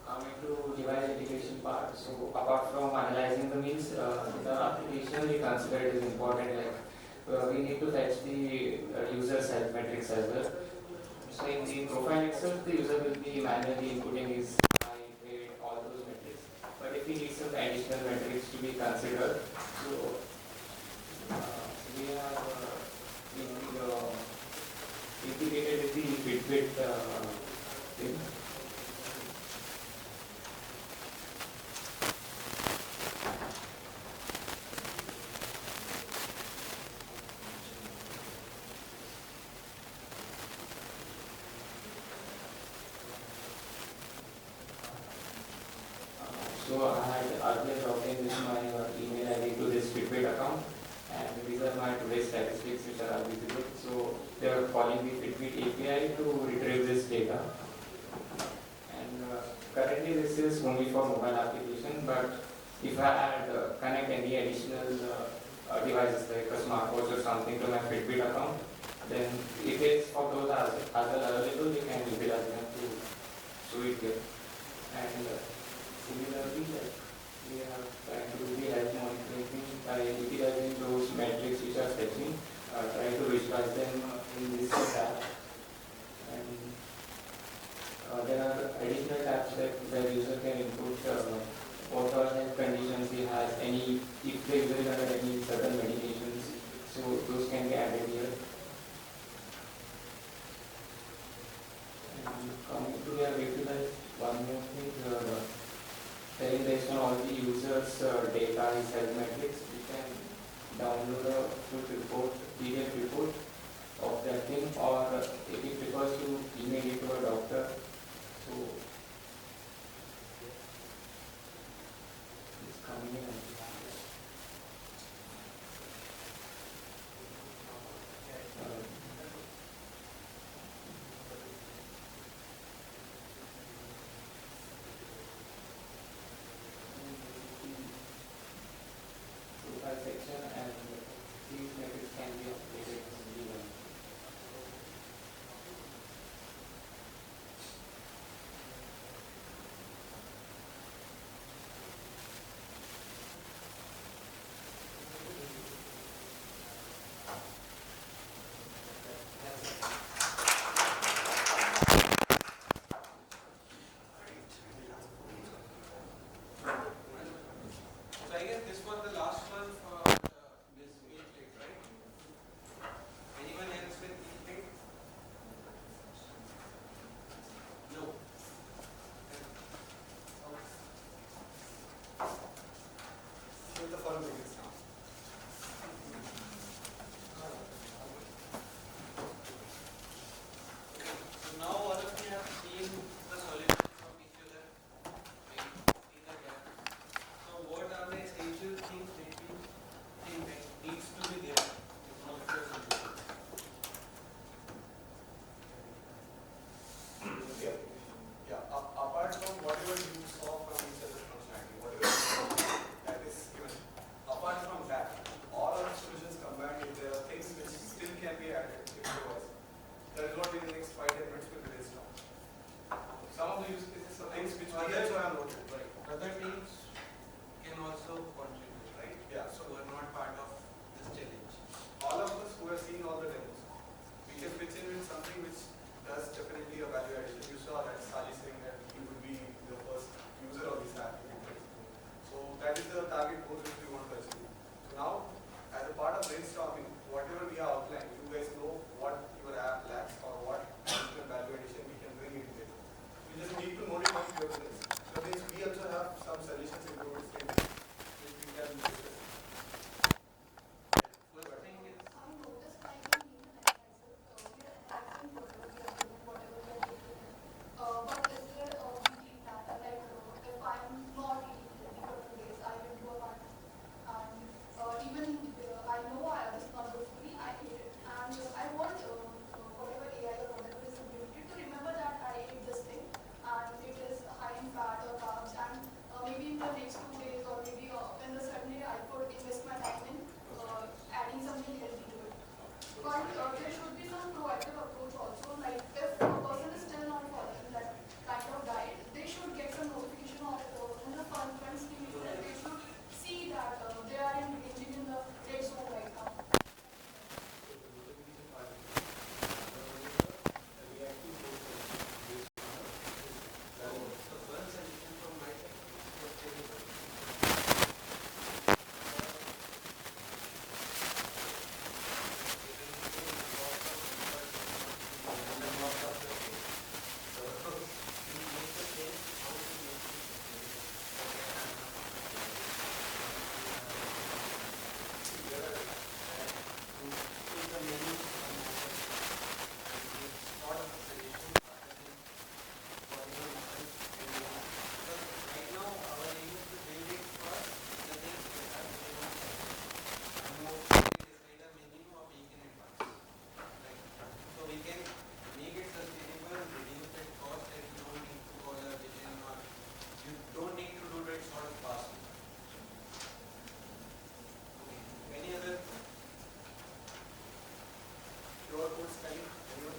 Coming to device education part, so apart from analyzing the means, the application we consider it is important. Like we need to fetch the user's health metrics as well. So in the profile itself, the user will be manually inputting his height, weight, all those metrics. But if he needs some additional metrics to be considered, so we have integrated with the Fitbit thing. So I had earlier logged in with my email ID to this Fitbit account, and these are my today's statistics which are visible. So they are calling the Fitbit API to retrieve this data. And currently this is only for mobile application, but if I had connect any additional devices like a smartwatch or something to my Fitbit account, then if it's for those as well available, we can utilize them to show it here. And similarly, like, we are trying to do the health monitoring by utilizing those metrics which are fetching, try to visualize them in this tab. And there are additional tabs that the user can input what all health conditions he has, any if the user is under any certain medications, so those can be added here. And coming to the utilize one more thing. based on all the users' data, his health metrics, we can download a full report, PDF report of that thing, or if he prefers to email it to a doctor. So it's coming in. Profile section and these metrics can be updated easily. So I guess this was the last one for this meet date, right? Anyone else with meet date? No. So the fun begins now. So now all of you have seen the solutions of each other. Right? See the gap. So what are the essential things that you think that needs to be there in all of your solutions? Apart from whatever you saw from each other's functionality, whatever you saw that is given, apart from that, all our solutions combined, if there are things which still can be added, if there was, that is what in the next 5-10 minutes will be based on. Some of the use cases are things which we also have noted, right? Other teams can also contribute, right? Yeah, So we are not part of this challenge. all of us who have seen all the demos, we can pitch in with something which does definitely a value addition. You saw that Sally saying that he would be the first user of this app. So that is the target goal which we want to achieve. So now, as a part of brainstorming, whatever we have outlined, you guys know what your app lacks or what additional value addition we can bring into it. We just need to notify your business. So means we also have some solutions in the same which we can discuss. First thing is I noticed like in human analysis, we are analyzing whatever we are doing, whatever we are doing. But is there we keep data like if I'm not eating healthy for 2 days, I will do a one. And even I know this is not good for me, I ate it. And I want whatever AI or whatever is implemented to remember that I ate this thing and it is high in fat or carbs. And maybe in the next 2 days or maybe when the suddenly I could invest my time in adding something healthy to it. But there should be some proactive approach also. Like if a person is still not following that kind of diet, they should get some notification or in the front screen, they should see that they are engaging in the red zone right now. so one solution from my side is sustainable. Right now, our aim is to build it first, the things that are minimum. And mostly decide a menu a week in advance. Right? So we can make it sustainable, reduce that cost, that you don't need to call a vision or you don't need to do that sort of fast. Okay. Any other? QR code scanning, anyone?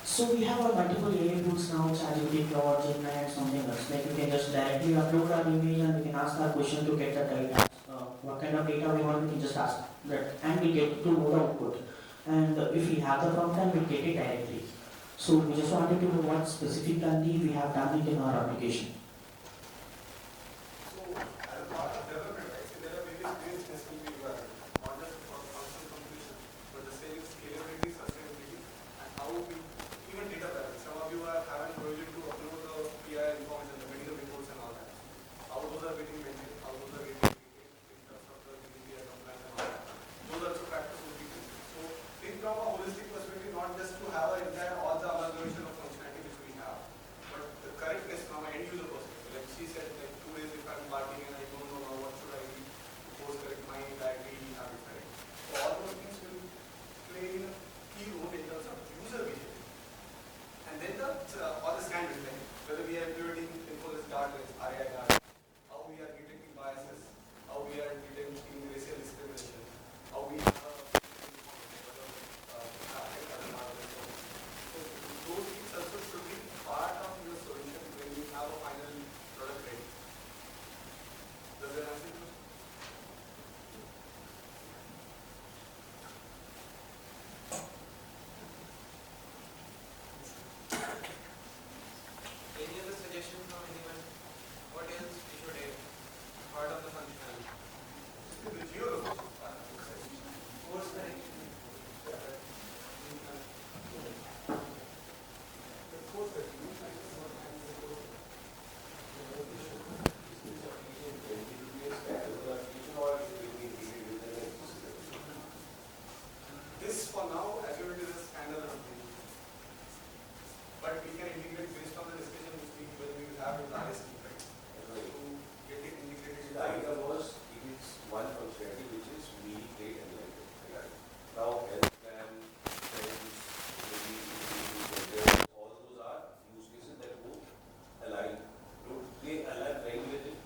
So we have multiple AI tools now, ChatGPT, Claude, Gemini, and something else. Like we can just directly upload our image and we can ask our question to get the data. What kind of data we want, we can just ask that, and we get to know the output. And if we have the prompt, then we get it directly. So we just wanted to know what specifically we have done it in our application. So, as a part of development, right, so there are various ways this will be evaluated, not just for functional completion, but the same scalability, sustainability not just to have an entire all the amalgamation of functionality which we have, but the correctness from an end user perspective. Like she said, like 2 days if I'm partying and I don't know now what should I do to course correct my dietary habits, right? So all those things will play in a key role in terms of user behavior. And then all the standards, like whether we are implementing Infosys guardrails, RAI guardrails, how we are detecting biases, how we are detecting racial discrimination, how we have so those things also should be part of your solution when you have a final product ready. Does that answer your question? Any other suggestion from anyone? What else we should add? Part of the functionality. The geolocation part. Course correction. This for now, Azure is a standalone thing. But we can integrate based on the discussion which we will have with the ISP, right? To get it integrated. The idea was it is one functionality which is really great and like it. Now health plan, trends, maybe all those are use cases that go align. Don't they align right with it?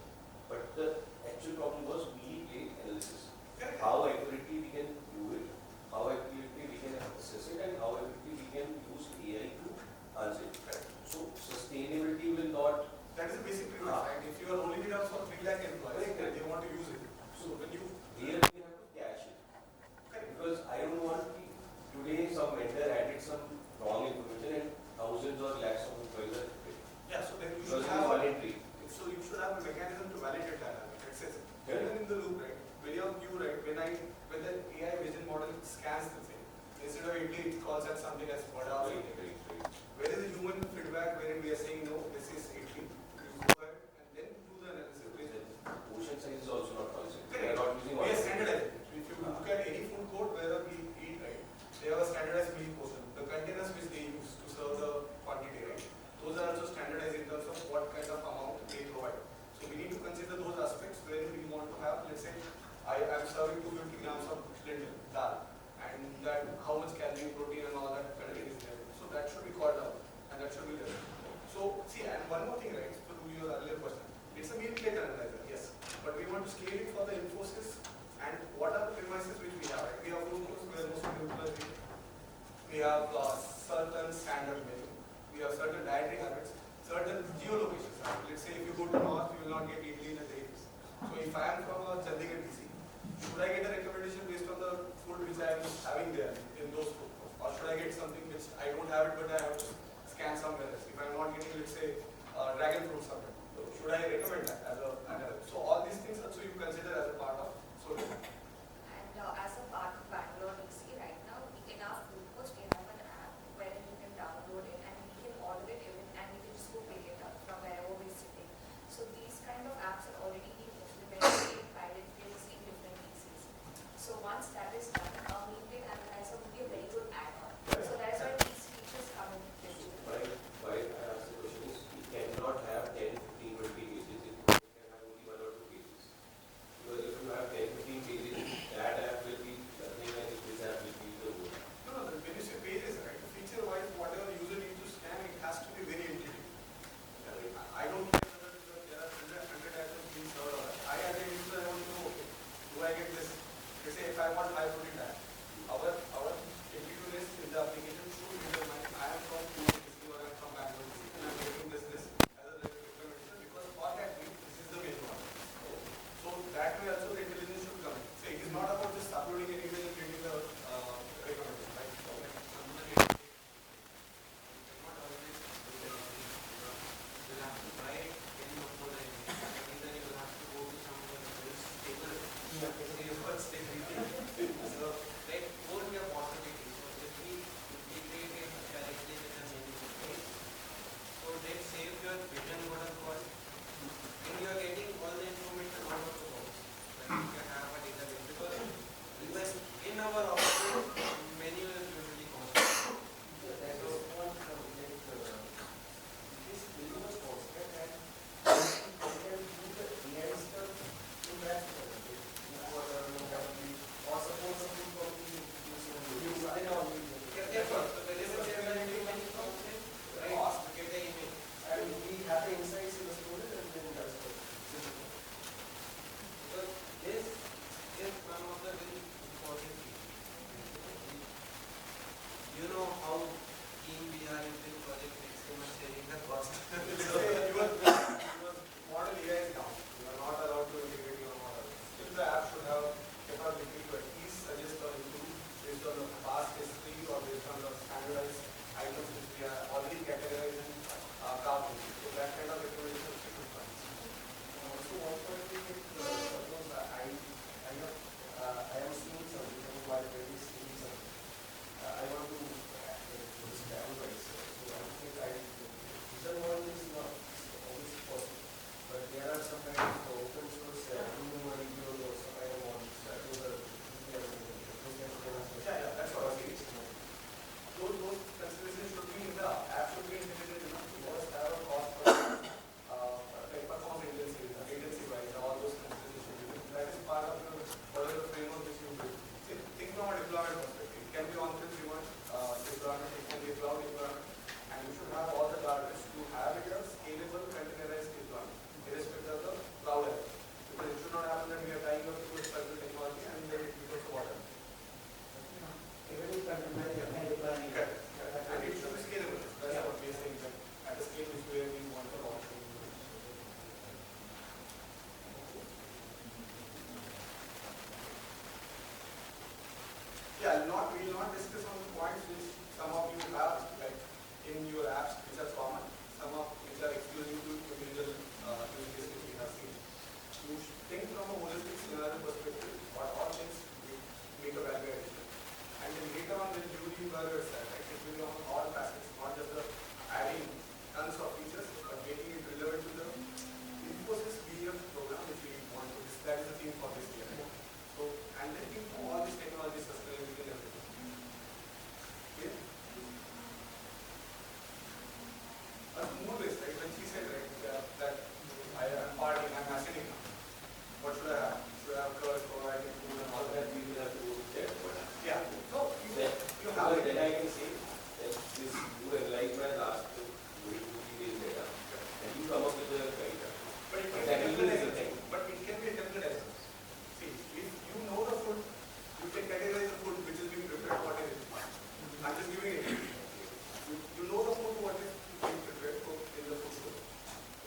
But the actual problem was really great analysis. Correct. How accurately we can do it, how accurately we can assess it, and how accurately we can use AI to answer it. So sustainability will not. That is a basic premise, right? If you are rolling it out for 3 lakh employees, Correct. they want to use it. So when you here we have to cache it. correct. Because I don't want today some vendor added some wrong information and thousands or lakhs of employees are affected. Yeah, so then you Because should it's have one entry. so you should have a mechanism to validate that. It says Correct. even in the loop, right? When you're you right, when the AI vision model scans the thing, instead of Italy, it calls that something as vada or something. Where is the human feedback wherein we are saying no, this is 80, you go ahead and then do the analysis based on this. Ocean size is also not constant. We Correct. are not using We are all. standardized. If you look at any food court where we eat, right, they have a standardized meal portion. The containers which they use to serve the quantity, right, those are also standardized in terms of what kind of amount they provide. So we need to consider those aspects where we want to have, let's say, I am serving 250 grams of lentil dal, and that how much calorie, protein, and all that content is there. So that should be called out, and that should be there. So see, and one more thing, right, to your earlier question, it's a meal plate analyzer, yes, but we want to scale it for the Infosys and what are the premises which we have. Right? We have rooms where most of the employees eat. We have certain standard menu. We have certain dietary habits, certain geolocations. Right? Let's say if you go to north, you will not get idli in a day. So if I am from a Chandigarh DC, should I get a recommendation based on the food which I am having there in those food courts? Or should I get something which I don't have it but I have to scan somewhere else? If I am not getting, let's say, dragon fruit somewhere, so should I recommend that as a so all these things also you consider as a part of solution. And as a part of Bangalore DC right now, in our food courts we have an app where you can download it and we can order it even and we can just go pick it up from wherever we're sitting. So these kind of apps are already being implemented in private fields in different DCs. So once that is done, our meal plate analyzer would be a very good add-on. So that's why these features come in picture. Why I asked the question is we cannot have 10, 15, 20 cases in scenario is that, right? It will be on all facets, not just the adding tons of features, but making it relevant to the Infosys BF program which we want to. That is the theme for this year. Right? So, and then we do all these technologies, sustainability and everything. Okay? More ways, right? When she said, right, that I'm partying, I'm acidic now. What should I have? Should I have curds, providing food and all that? We will have to go check what happens. Yeah. So, you have Then I can say that this you analyze my last 2 days data and you come up with the data. But it can That be a is the template. thing. But it can be a template as well. See, if you know the food, you can categorize the food which is being prepared, what is it? I'm just giving it. You know the food, what is being prepared for in the food store.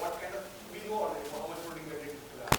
What kind of, we know already how much food we get into that.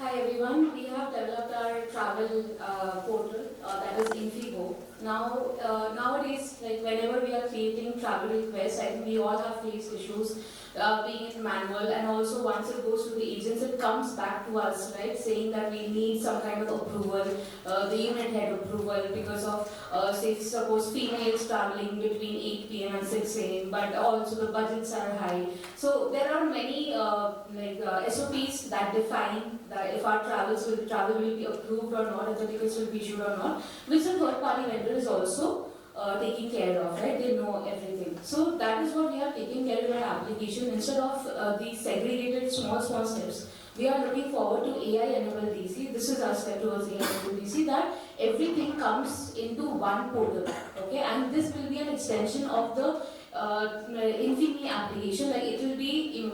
Hi everyone, we have developed our travel portal that is Infigo. Now, nowadays, like whenever we are creating travel requests, I think we all have faced issues being in manual, and also once it goes to the agents, it comes back to us, right, saying that we need some kind of approval, the unit head approval because of, say, suppose females traveling between 8 p.m. and 6 a.m., but also the budgets are high. So there are many SOPs that define that if our travel will be approved or not, if the tickets will be issued or not, which the third party vendor is also taking care of, right? They know everything. So that is what we are taking care of in our application. Instead of these segregated small steps, we are looking forward to AI-enabled DC. This is our step towards AI-enabled DC, that everything comes into one portal, okay? And this will be an extension of the Infimi application. Like it will be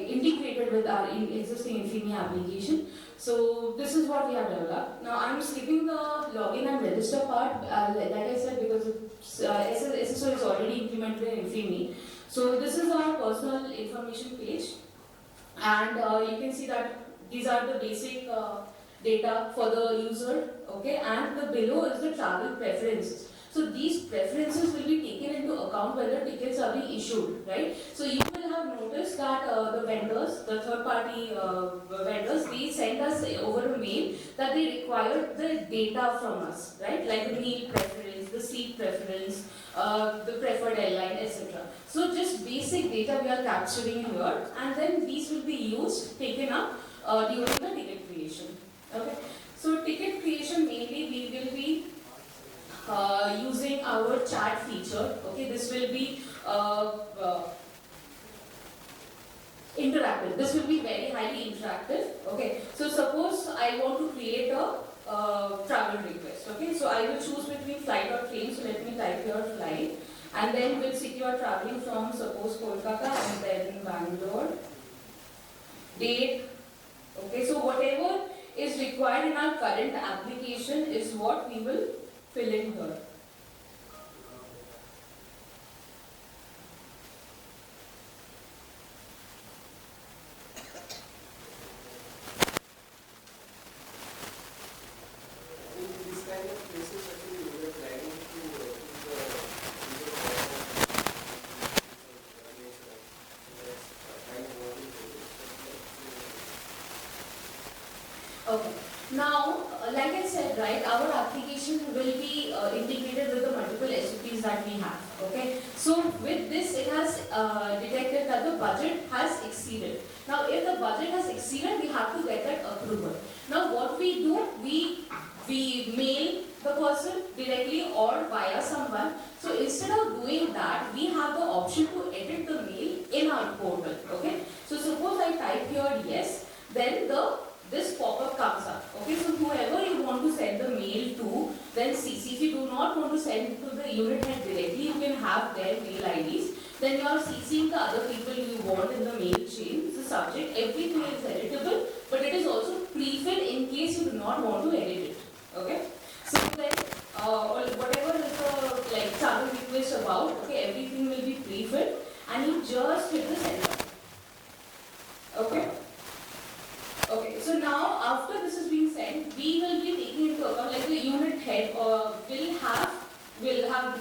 integrated with our existing Infimi application. So this is what we have developed. Now I'm skipping the login and register part, like I said, because SSO is already implemented in Infimi. So this is our personal information page, and you can see that these are the basic data for the user, okay, and the below is the travel preferences. So these preferences will be taken into account when the tickets are being issued, right? So you will have noticed that the vendors, the third-party vendors, they send us over a mail that they require the data from us, right? Like the meal preference, the seat preference, the preferred airline, etc. So just basic data we are capturing here, and then these will be used, taken up during the ticket creation. Okay. So ticket creation mainly we will be using our chat feature. Okay, this will be interactive. This will be very highly interactive. Okay, so suppose I want to create a travel request. Okay, so I will choose between flight or train. So let me type here flight, and then which city you are traveling from. Suppose Kolkata and then Bangalore. Date. Okay, so whatever is required in our current application is what we will fill in here. In this kind of places, actually, we are planning to Okay. Now, like I said, right, our application will be integrated with the multiple SOPs that we have. Okay. So with this, it has detected that the budget has exceeded. Now, if the budget has exceeded, we have to get that approval. Now, what we do, we mail the person directly or via someone. So instead of doing that, we have the option to edit the mail in our portal. Okay. So suppose I type here yes, then this pop-up comes up. Okay, so whoever you want to send the mail to, then CC. If you do not want to send it to the unit head directly, you can have their mail IDs. Then you are CCing the other people you want in the mail chain, the subject. Everything is editable, but it is also pre-filled in case you do not want to edit it. Okay, so then whatever is the like travel request about, okay, everything will be pre-filled and you just hit the send button. Okay? Okay, so now after this is being sent, we will be taking into account, like the unit head will have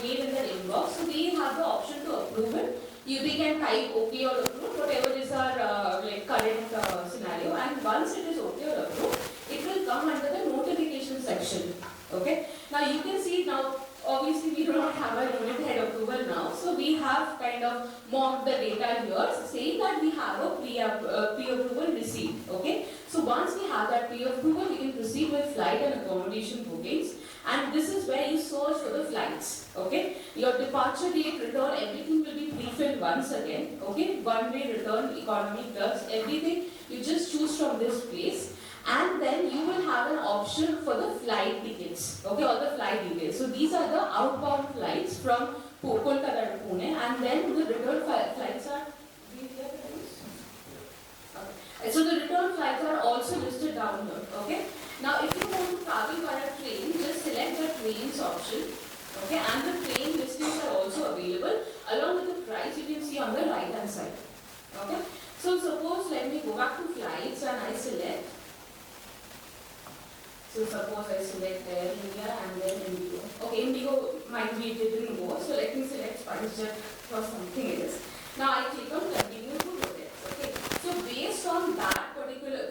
mail in their inbox, so they have the option to approve it. They can type OK or approve, whatever is our like current scenario, and once it is OK or approved, it will come under the notification section. Okay. Now you can see now. Obviously, we do not have a unit head approval now, so we have kind of mocked the data here, saying that we have a pre-approval received. Okay. So once we have that pre-approval, we can proceed with flight and accommodation bookings. And this is where you search for the flights. Okay. Your departure date, return, everything will be pre-filled once again. Okay. One-way return, economy, deluxe, everything. You just choose from this place. And then you will have an option for the flight tickets, okay, or the flight details. So these are the outbound flights from Kolkata to Pune, and then the return flights are. Okay. So the return flights are also listed down here. Okay. Now, if you want to travel by a train, just select the trains option. Okay, and the train listings are also available along with the price. You can see on the right hand side. Okay. So suppose let me go back to flights and I select. So suppose I select Air India and then Indigo. Okay, Indigo might be it didn't go, so let me select SpiceJet or something else. Now I click on continue to hotels. Okay, so based on that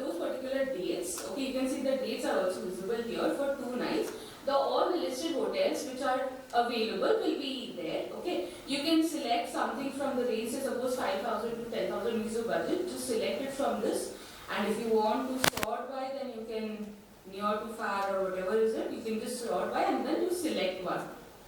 those particular dates, okay, you can see the dates are also visible here for 2 nights. All the listed hotels which are available will be there. Okay, you can select something from the range, say suppose 5,000 to 10,000 is your budget. Just select it from this, and if you want to sort by, then you can. Near to far or whatever is it, you can just sort by and then you select one.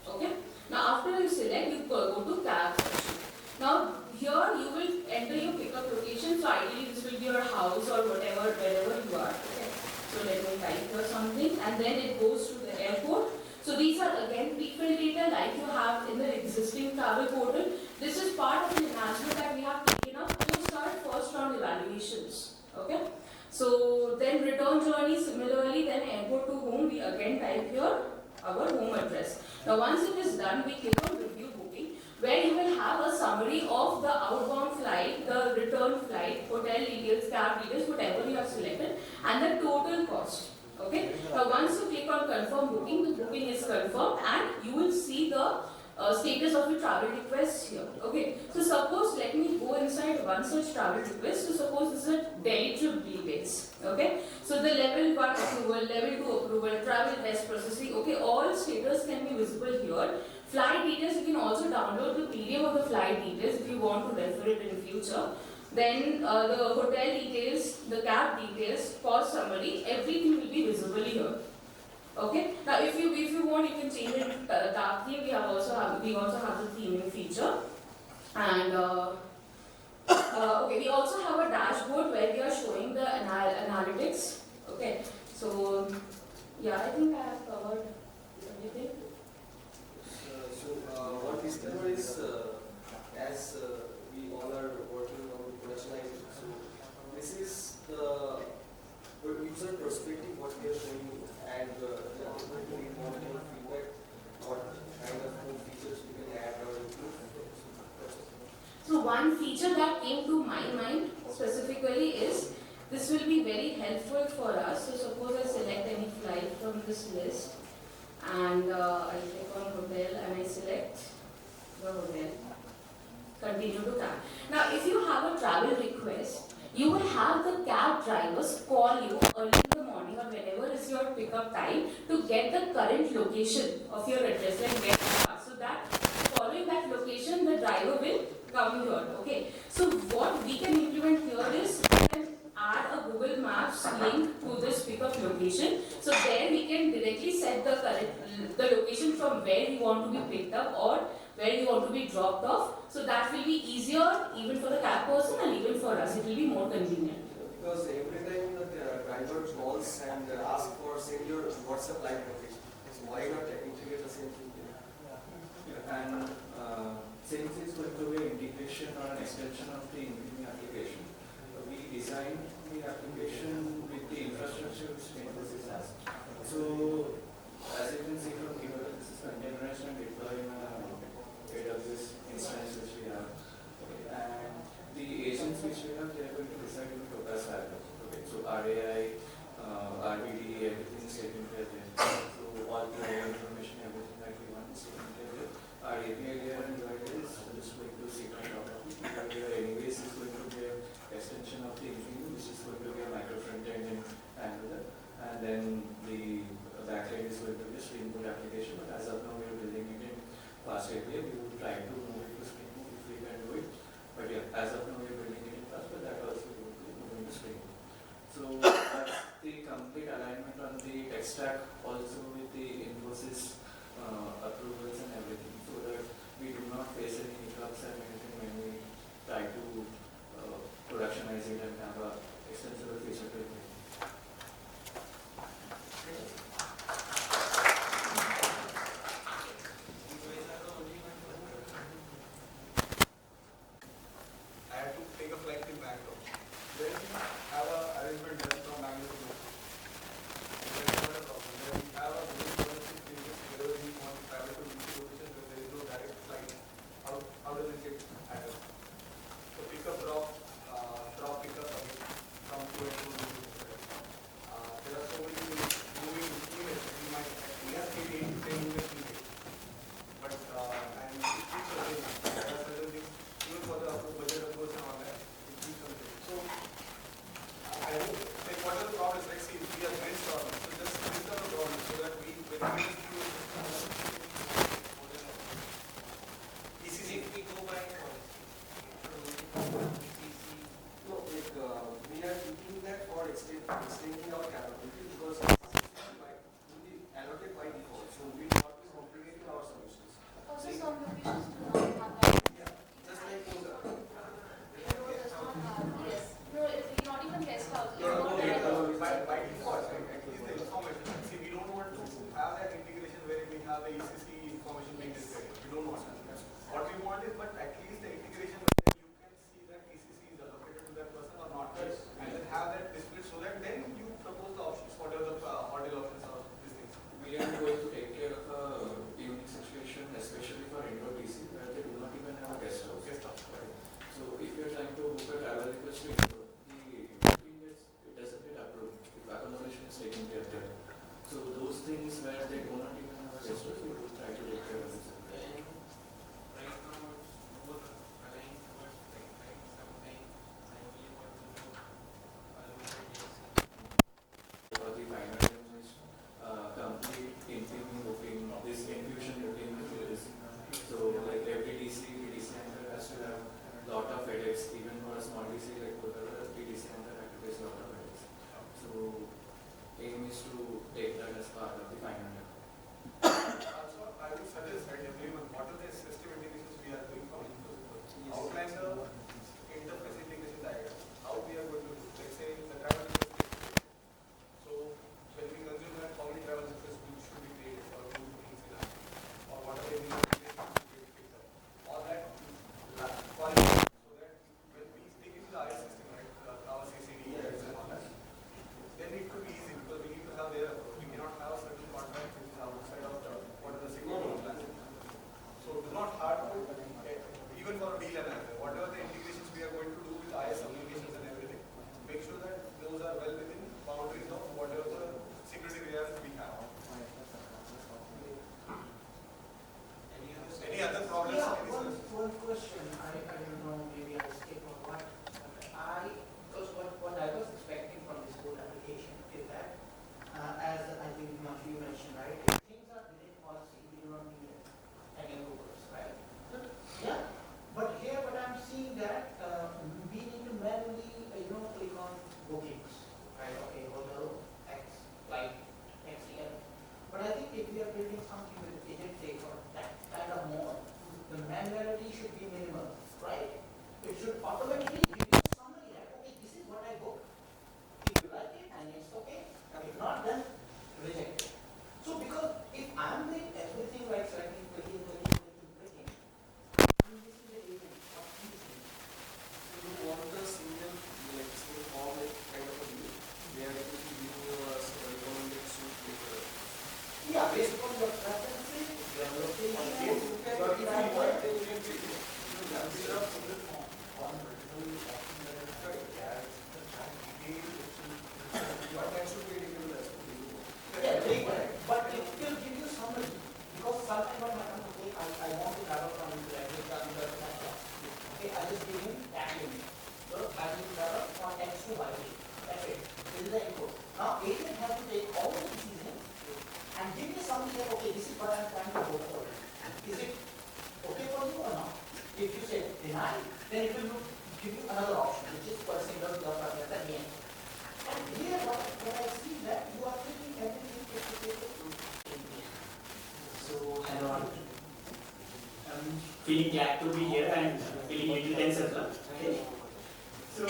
Okay. Now after you select, you go to cab section. Now here you will enter your pickup location. So ideally this will be your house or whatever, wherever you are. Okay. So let me type here something, and then it goes to the airport. So these are again pre-filled data like you have in the existing travel portal. This is part of the enhancement that we have taken up to start first round evaluations. Okay. So then return journey, similarly, then airport to home, we again type here our home address. Now once it is done, we click on review booking, where you will have a summary of the outbound flight, the return flight, hotel details, cab details, whatever you have selected, and the total cost. Okay. Now once you click on confirm booking, the booking is confirmed and you will see the status of your travel request here. Okay, so suppose let me go inside one such travel request. So suppose this is a Delhi trip details. Okay, so the level 1 approval, level 2 approval, travel test processing. Okay, all status can be visible here. Flight details, you can also download the PDF of the flight details if you want to refer it in future. Then the hotel details, the cab details, cost summary, everything will be visible here. Okay. Now, if you want, you can change it to dark theme. We also have the theming feature, and okay, we also have a dashboard where we are showing the analytics. Okay. So yeah, I think I have covered everything. What is covered is as we all are working on productionizing. So this is the user perspective what we are showing you, and hopefully more feedback what kind of new features we can add or improve. So one feature that came to my mind specifically is this will be very helpful for us. So suppose I select any flight from this list and I click on hotel and I select the hotel. Continue to cab. Now if you have a travel request, you will have the cab drivers call you early in the morning or whenever is your pickup time to get the current location of your address, like where you are. So that following that location, the driver will come here. Okay. So what we can implement here is we can add a Google Maps link to this pickup location. So there we can directly set the location from where we want to be picked up or where you want to be dropped off. So that will be easier even for the cab person and even for us. It will be more convenient. Because every time the driver calls and asks for send your WhatsApp live location, so why not integrate the same thing? And since it's going to be an integration or an extension of the Infinity application, we designed the application with the infrastructure which Infosys has. So as you can see from here, this is the containerize and deploy in AWS instance which we have. Okay. And the agents which we have, they are going to reside in Focus Fabric. Okay. So RAI, RBD, everything is taken care of there. So all the information, everything that we want is taken care of. Our API layer and UI layer is just going to sit on top of it. UI layer anyways is going to be an extension of the Infinity, which is going to be a micro front end in Angular. And then the backend is going to be a Spring Boot application. But as of now, we are building it in Fast API. We will try to move it to Spring Boot if we can do it. But yeah, as of now, we are building it in Fast, but that also will be moving to Spring Boot. So that's the complete alignment on the tech stack, also with the Infosys approvals and everything, so that we do not face any hiccups and anything when we try to productionize it and have a extensible feature to it. I had to take a flight in Bangalore. Then have a arrangement done from Bangalore to Mumbai. Then not a problem. Then we have a very policy stages wherever we want to travel to each location where there is no direct flight. How does it get handled? So pick up, drop, pick up again from to and to. There are so many moving emails. We have 8 to 10 emails we get. But and it keeps changing. There are certain things even for the budget approach and all that. It keeps changing. So I would say what are the problems? Like see, we are brainstorming. So just list out the problems so that we when we ECC we go by No, like we are keeping that for extending our capability because will be allocated by default. So we will not be complicating our solutions. Also, some locations do not have that. Yeah, just like Moza. No, does not have. Yes. No, it's not even guest house. It's Yeah, not okay, direct. by default, at least the information. See, we don't want to have that integration where we have the ECC information being displayed. We don't want that. What we want is, but at least the integration where you can see that ECC is allocated to that person or not, and then have that displayed so that then you propose the options, whatever the order options are, these things. We are going to take care of a unique situation, especially for Indo DC, where they do not even have a guest house. Right? So if you're trying to book a travel request to Indo, it doesn't get approved. If accommodation is taken care of there. So those things where they do not even have a guest house, we will try to take care of it. right now it's more aligned towards like something I only want to know For the final terms is complete Infinity booking, this infusion booking is so like every TDC center has to have lot of headaches, even for a small DC like whatever TDC center has to face lot of headaches. So aim is to take that as part of the final term. Also, I would suggest that everyone, what are the system integrations we are doing from Infosys? Outline the interface integration diagram. How we are going to do. Let's say the travel request. So when we consume that, how many travel requests should be created or do things in that, or what are the integrations to get picked up. All that quality so that when we stick into the IS system, right, our CCD and all that, then it could be easy because we need to have their approach. We cannot have a certain contract which is outside of what are the security plans. So it's not hard to, even for a deal analyzer, whatever the integrations we are going to do with IS applications and everything, make sure that those are well within boundaries of whatever the security layers we have. Any other problems? Yeah, one question. I don't know, maybe I skip or what. Because what I was expecting from this whole application is that, as I think you mentioned, right, if things are within policy, we do not need any approvals, right? Yeah. But here, what I'm seeing that we need to manually, click on bookings, right? Okay, hotel X, flight XL. But I think if we are building something with agent take or that kind of mode, the manuality should be minimal, right? It should automatically give you a summary that, okay, this is what I booked. If you like it, and it's okay. If not, then reject it. So because if I'm doing everything like selecting, clicking, I'm missing the agent of these things. So you want the single, like single form like kind of a view. They are able to give you a recommended suite with Yeah, based on your preferences, your in category. So as you have a context to violate. That's it. This is the input. Now agent has to take all the decisions and give me something like, okay, this is what I'm trying to go for. Is it okay for you or not? If you say deny, then it will give you another option, which is for a single block at the end. And here what I see that you are taking everything associated to API. So hello, I'm feeling glad to be here and feeling little tense as well. Okay. So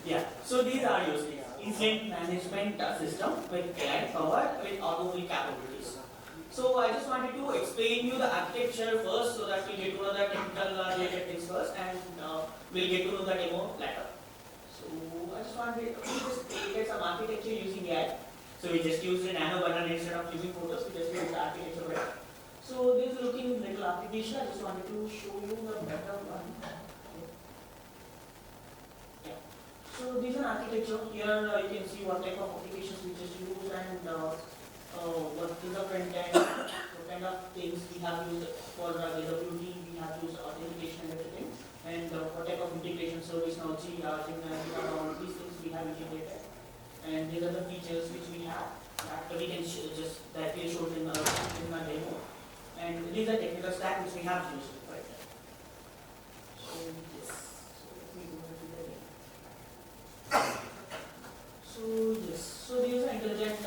yeah, so these are your incident management system with AI powered with automobile capabilities. So I just wanted to explain you the architecture first so that we'll get to know the technical related things first and we'll get to know the demo later. So I just wanted to just create some architecture using AI. So we just used a nano button instead of using photos, we just used the architecture for it. So this is looking little application. I just wanted to show you the better one. Yeah. So this is an architecture. Here you can see what type of applications we just used and what is the front end, what kind of things we have used for AWT, we have used authentication and everything, and what type of integration service now, all these things we have integrated. And these are the features which we have that we can just that we showed in our demo. And these are technical stack which we have used right now. So yes, so let me go ahead to the demo. So yes, so these are intelligent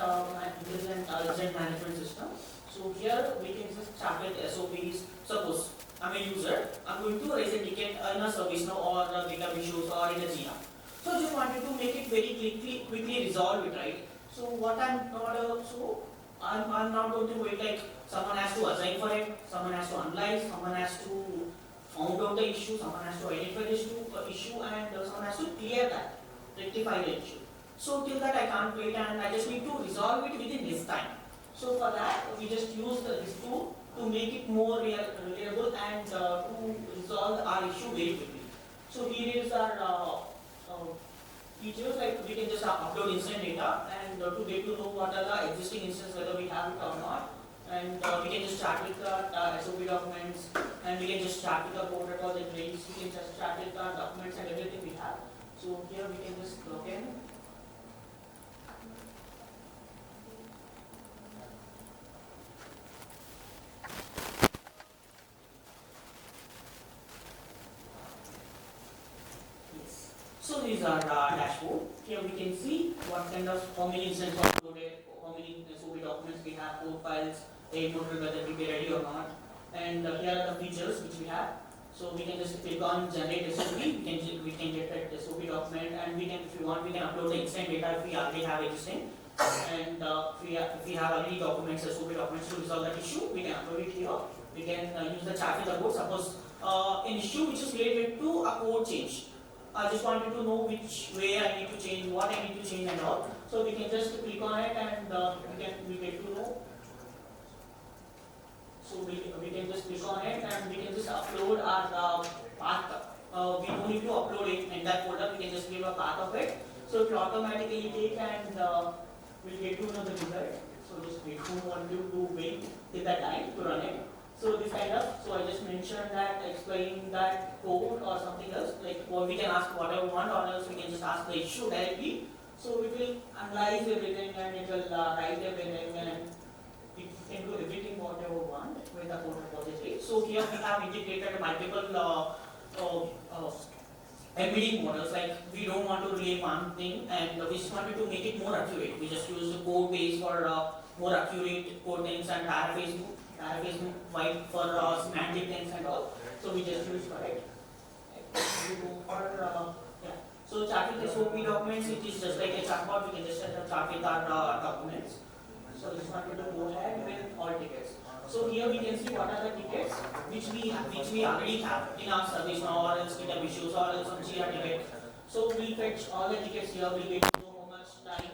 management system. So here we can just start with SOPs. Suppose I'm a user, I'm going to raise a ticket in a ServiceNow or a GitHub issues or in a Jira. So I just wanted to make it very quickly resolve it, right? So what I'm not going to wait like someone has to assign for it, someone has to analyze, someone has to found out the issue, someone has to identify the issue and someone has to clear that, rectify the issue. So till that I can't wait and I just need to resolve it within this time. So for that we just use this tool to make it more reliable and to resolve our issue very quickly. So here is our features, like we can just upload instant data and to get to know what are the existing instances, whether we have it or not. And we can just start with the SOP documents and we can just start with the code records and links. We can just start with the documents and everything we have. So here we can just log in. So these are dashboard. Here we can see what kind of, how many instances are uploaded, how many SOP documents we have, code files, whether it will be ready or not. And here are the features which we have. So we can just click on generate SOP, we can get that SOP document and we can, if you want, we can upload the instant data if we already have existing. And if we have already documents, SOP documents to resolve that issue, we can upload it here. We can use the chart with the code. Suppose an issue which is related to a code change. I just wanted to know which way I need to change, what I need to change and all. So we can just click on it and we get to know. So we can just click on it and we can just upload our path. We don't need to upload it in that folder, we can just give a path of it. So it will automatically take and we'll get to know the result. So just wait, who want to wait till that time to run it. So this kind of, so I just mentioned that, explain that code or something else, like well, we can ask whatever we want or else we can just ask the issue directly. So it will analyze everything and it will write everything and it can do everything whatever we want with the code repository. So here we have integrated multiple embedding models, like we don't want to relay one thing and we just wanted to make it more accurate. We just use the code base for more accurate code things and paraphrase white for semantic things and all. So we just use for it. So chart with SOP documents, it is just like a chatbot. We can just set a chart with our documents. So just wanted to go ahead with all tickets. So here we can see what are the tickets which we already have in our service now, or else GitHub issues, or else on Jira ticket. So we fetch all the tickets here. We get to know how much time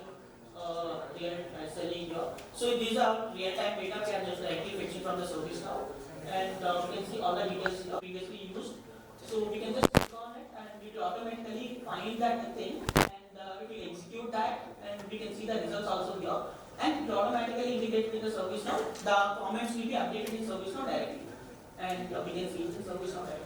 they are selling here. So these are real-time data we are just directly fetching from the service now, and we can see all the details previously used. So we can just click on it and it will automatically find that thing and it will execute that, and we can see the results also here. And it will automatically integrate with the service now. The comments will be updated in service now directly, and we can see it in service now directly.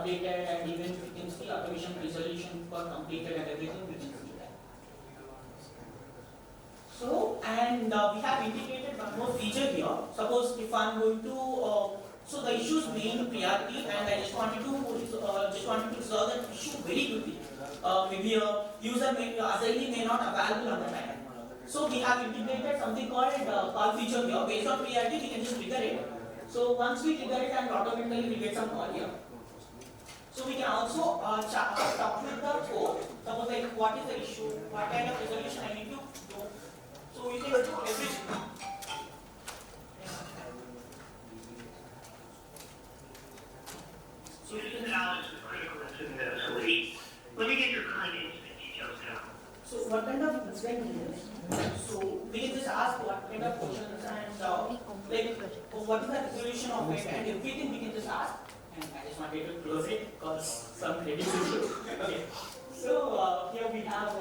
updated, and even we can see automation resolution for completed and everything, we can see that. So, and we have integrated one more feature here. Suppose if I'm going to, so the issue is main priority, and I just wanted to resolve that issue very quickly. Maybe a user assignee may not available on the time. So we have integrated something called call feature here. Based on priority, we can just trigger it. So once we trigger it, and automatically we get some call here. So we can also talk with the code. Suppose like what is the issue, what kind of resolution I need to do. So we can do everything. So we can analysis is critical to the solution. Let me get your current incident details now. So what kind of incident is this? So we can just ask what kind of questions and like what is the resolution of it, and everything we can just ask. And I just wanted to close it because some credit issue. Okay. So here we have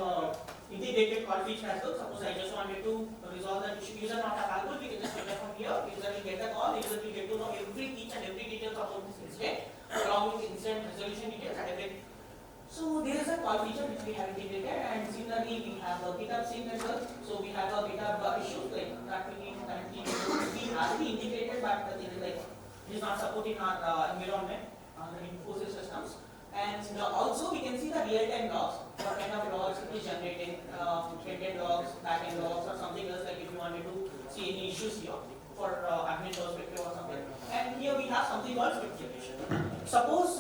integrated call feature as well. Suppose I just wanted to resolve the issue, user not available, we can just get it from here. User will get the call, user will get to know each and every details about this incident, along with incident resolution details and everything. So there is a call feature which we have integrated, and similarly we have a GitHub sync as well. So we have a GitHub issue like that we need currently we have been integrated, but the thing is like it is not supporting our environment on the Infosys systems. And also we can see the real-time logs, what kind of logs it is generating, front-end logs, back-end logs, or something else, like if you wanted to see any issues here for admin perspective or something. And here we have something called script generation. Suppose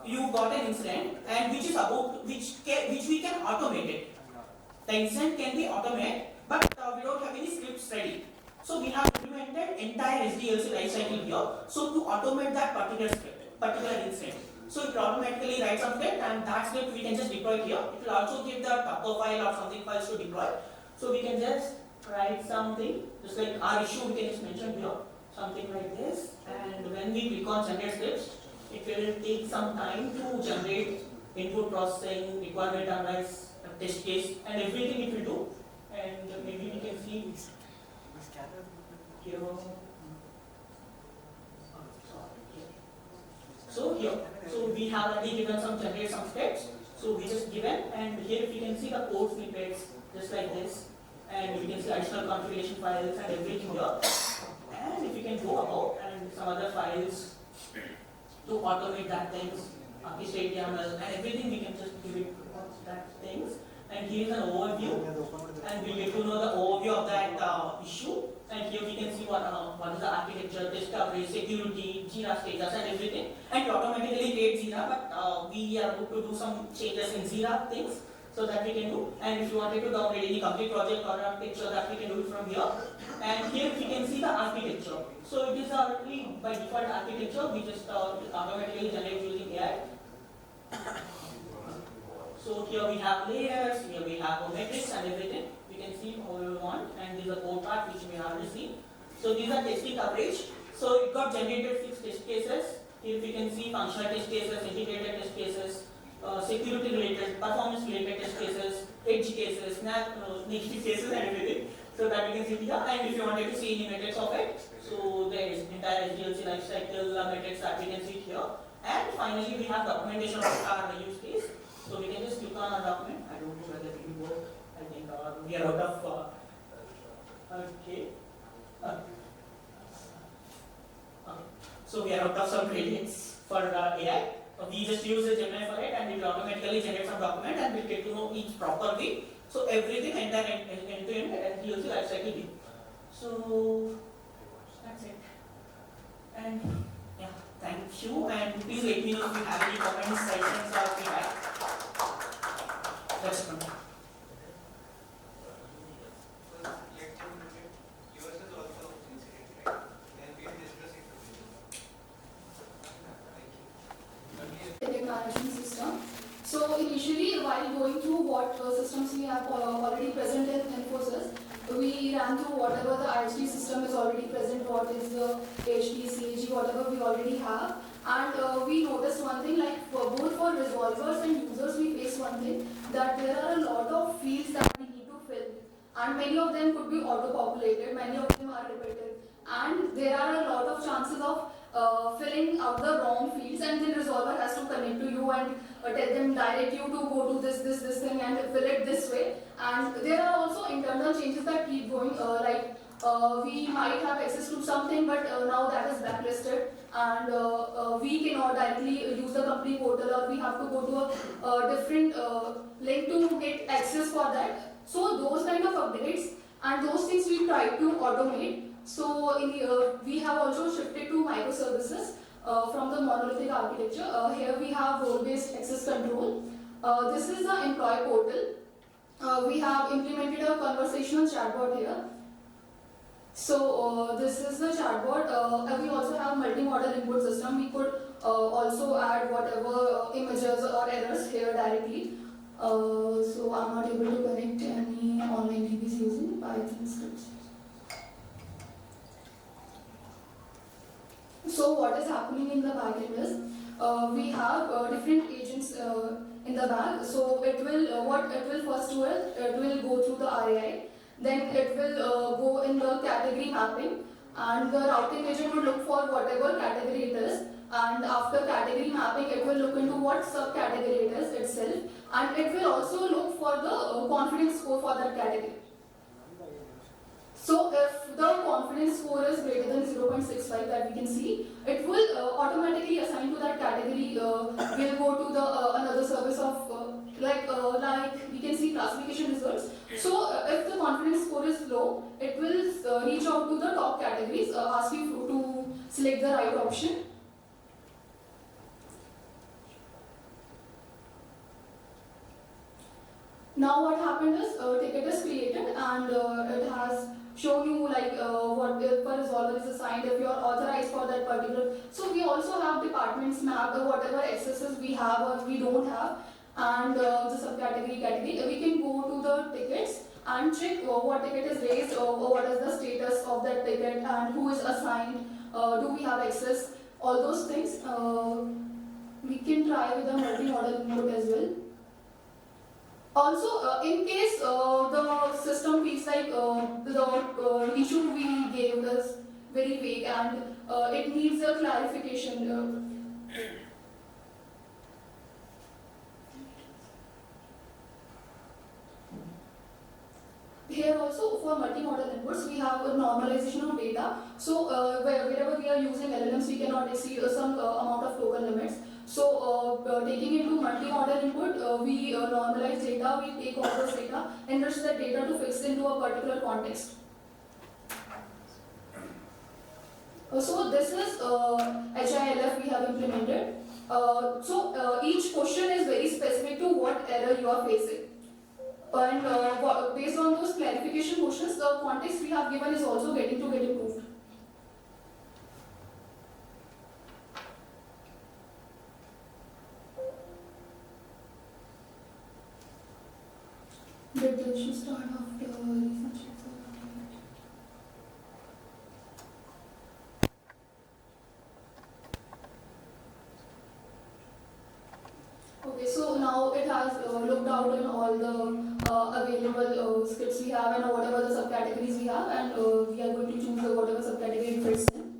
you got an incident and which is about which we can automate it. The incident can be automated, but we don't have any scripts ready. So we have implemented entire SDLC lifecycle here. So to automate that particular script, particular incident. So it will automatically write some script, and that script we can just deploy here. It will also give the Tupper file or something files to deploy. So we can just write something, just like our issue we can just mention here, something like this. And when we click on generate scripts, it will take some time to generate input processing, requirement analyze, test case, and everything it will do. And maybe we can see here. So here, so we have already given some generate some scripts. So we just given, and here we can see the code snippets just like this, and we can see additional configuration files and everything here. And if you can go about and some other files to automate that things, orchestrate YAML and everything, we can just give it that things. And here is an overview, and we get to know the overview of that issue. And here we can see what is the architecture, test coverage, security, Jira status, and everything. And we automatically create Jira, but we are going to do some changes in Jira things so that we can do. And if you wanted to download any complete project or architecture, that we can do it from here. And here we can see the architecture. So it is already by default architecture. We just automatically generate using AI. So here we have layers, here we have metrics and everything. We can see how we want, and this is a code part which we have received. So these are testing coverage. So it got generated 6 test cases. Here we can see functional test cases, integrated test cases, security related, performance related test cases, edge cases, negative cases and everything. So that we can see here. And if you wanted to see any metrics of it, so there is entire SDLC lifecycle metrics that we can see here. And finally we have documentation of our use case. So we can just click on our document. I don't know whether it will work. I think we are out of. Okay. So we are out of some credits for AI. We just use the Gemini for it, and it will automatically generate some document, and we'll get to know each properly. So everything entire end-to-end SDLC lifecycle view. So that's it. And yeah, thank you. And please let me know if you have any comments, suggestions, or feedback. That's it from me. Yours is also incident, right? And we are discussing Project management system. So initially, while going through what systems we have already present in Infosys, we ran through whatever the ISD system is already present, what is the HD, CAG, whatever we already have. And we noticed one thing, like both for resolvers and users, we face one thing, that there are a lot of fields that we need to fill. And many of them could be auto-populated, many of them are repetitive. And there are a lot of chances of filling out the wrong fields, and then resolver has to connect to you and tell them, direct you to go to this thing and fill it this way. And there are also internal changes that keep going, we might have access to something, but now that is blacklisted, and we cannot directly use the company portal, or we have to go to a different link to get access for that. So those kind of updates and those things we try to automate. So we have also shifted to microservices from the monolithic architecture. Here we have role-based access control. This is the employee portal. We have implemented a conversational chatbot here. So this is the chatbot. We also have multi-modal input system. We could also add whatever images or errors here directly. So I'm not able to connect any online DBs using Python scripts. So what is happening in the backend is we have different agents in the back. So it will what it will first do is it will go through the RAI. Then it will go in the category mapping, and the routing agent will look for whatever category it is, and after category mapping it will look into what subcategory it is itself, and it will also look for the confidence score for that category. So if the confidence score is greater than 0.65 that we can see, it will automatically assign to that category, will go to the another service of like we can see classification results. So if the confidence score is low, it will reach out to the top categories, ask you to select the right option. Now what happened is ticket is created, and it has shown you like what if a resolver is assigned, if you are authorized for that particular. So we also have departments mapped, whatever accesses we have or we don't have, and the subcategory category. We can go to the tickets and check what ticket is raised, or what is the status of that ticket, and who is assigned, do we have access, all those things. We can try with the multi-model input as well. Also, in case the system feels like the issue we gave is very vague and it needs a clarification. Here also for multi-model inputs, we have a normalization of data. So wherever we are using LLMs, we cannot exceed some amount of token limits. So taking into multi-model input, we normalize data, we take all this data, enrich that data to fix into a particular context. So this is HILF we have implemented. So each question is very specific to what error you are facing. And based on those clarification questions, the context we have given is also getting to get improved. Did the issue start after recent checks? Okay, so now it has looked out in all the available scripts we have and whatever the subcategories we have, and we are going to choose whatever subcategory it fits in.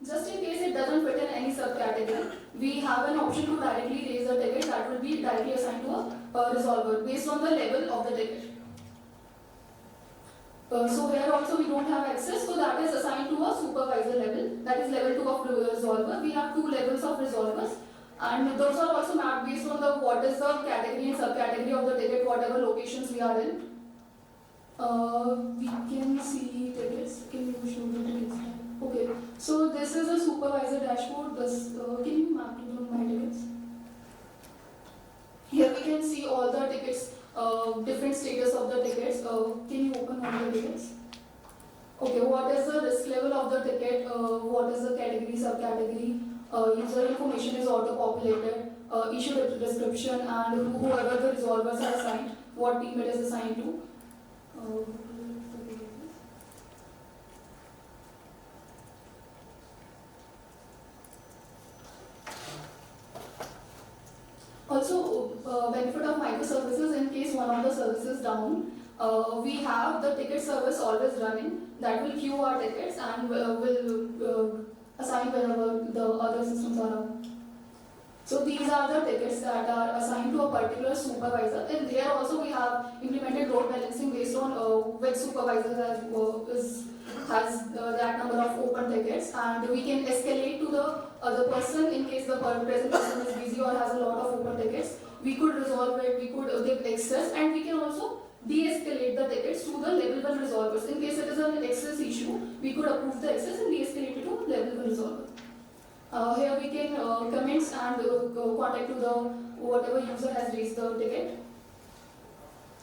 Just in case it doesn't fit in any subcategory, we have an option to directly raise a ticket that will be directly assigned to a resolver based on the level of the ticket. So here also we don't have access, so that is assigned to a supervisor level, that is level 2 of resolver. We have 2 levels of resolvers, and those are also mapped based on the what is the category and subcategory of the ticket, whatever locations we are in. We can see tickets. Can you show the tickets? Okay, so this is a supervisor dashboard. This can you map it on my tickets? Here we can see all the tickets, different status of the tickets. Can you open all the tickets? Okay, what is the risk level of the ticket? What is the category, subcategory? User information is auto-populated. Issue description and whoever the resolvers are assigned, what team it is assigned to. Also, benefit of microservices, in case one of the services down, we have the ticket service always running that will queue our tickets and will assign whenever Shambhala. So these are the tickets that are assigned to a particular supervisor. And here also we have implemented load balancing based on which supervisor has that number of open tickets, and we can escalate to the other person in case the present person is busy or has a lot of open tickets. We could resolve it, we could give access, and we can also de-escalate the tickets to the level 1 resolvers. In case it is an access issue, we could approve the access and de-escalate it to level 1 resolver. Here we can comments and contact to the whatever user has raised the ticket.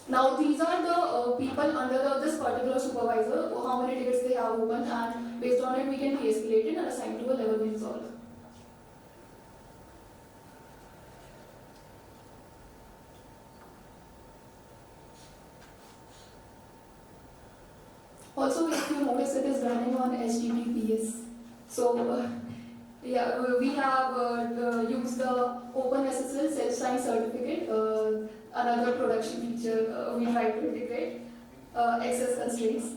Now these are the people under this particular supervisor, how many tickets they have open, and based on it we can de-escalate it and assign to a level 1 resolver. Also, if you notice, it is running on HTTPS. So, we have used the OpenSSL self-signed certificate, another production feature we try to integrate, access constraints.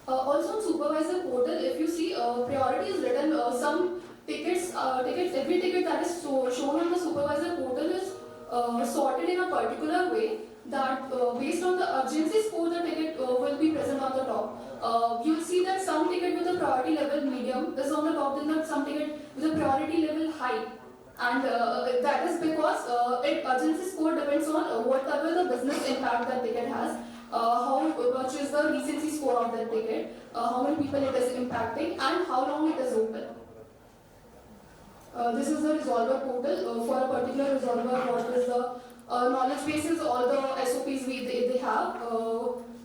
Also, on supervisor portal, if you see, priority is written, some tickets, every ticket that is shown on the supervisor portal is sorted in a particular way that based on the urgency score, the ticket will be present on the top. You'll see that some ticket with a priority level medium is on the top, then some ticket with a priority level high. And that is because urgency score depends on whatever the business impact that ticket has, how much is the recency score of that ticket, how many people it is impacting, and how long it is open. This is the resolver portal. For a particular resolver, what is the knowledge bases, all the SOPs they have,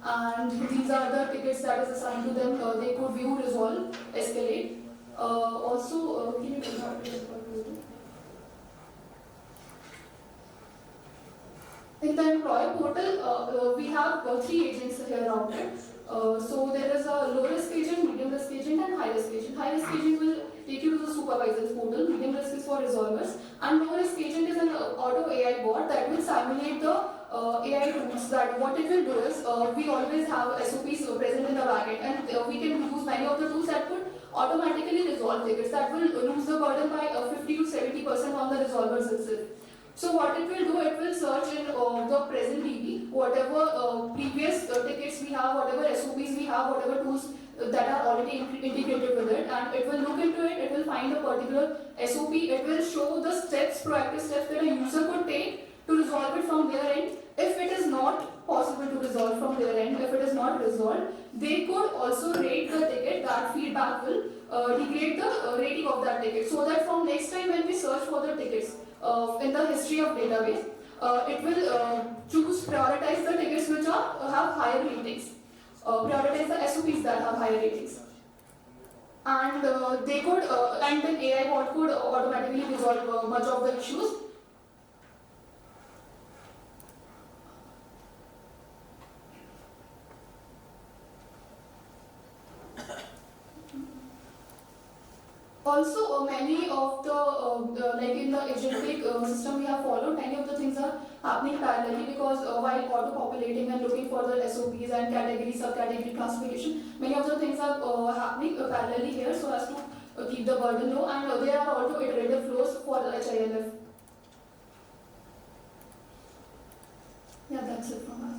and these are the tickets that is assigned to them. They could view, resolve, escalate. Also, can you tell me in the employee portal, we have 3 agents here out there. So there is a low risk agent, medium risk agent, and high risk agent. High risk agent will take you to the supervisor's portal. Medium risk is for resolvers, and low risk agent is an auto AI bot that will simulate the AI tools. That what it will do is we always have SOPs present in the backend, and we can use many of the tools that could automatically resolve tickets. That will lose the burden by 50 to 70% on the resolvers itself. So what it will do, it will search in the present DB, whatever previous tickets we have, whatever SOPs we have, whatever tools that are already integrated with it, and it will look into it, it will find a particular SOP, it will show the steps, proactive steps that a user could take to resolve it from their end. If it is not possible to resolve from their end, if it is not resolved, they could also rate the ticket. That feedback will degrade the rating of that ticket, so that from next time when we search for the tickets, in the history of database, it will prioritize the tickets which have higher ratings, prioritize the SOPs that have higher ratings, and they could, and then AI bot could automatically resolve much of the issues. Also, many of the, like in the agentic system we have followed, many of the things are happening parallelly, because while auto-populating and looking for the SOPs and category, subcategory classification, many of the things are happening parallelly here so as to keep the burden low, and there are also iterative flows for the HILF. Yeah, that's it from us.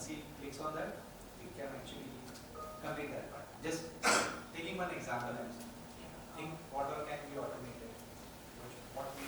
once he clicks on that, he can actually complete that part. Just taking one example and think what all can be automated, what we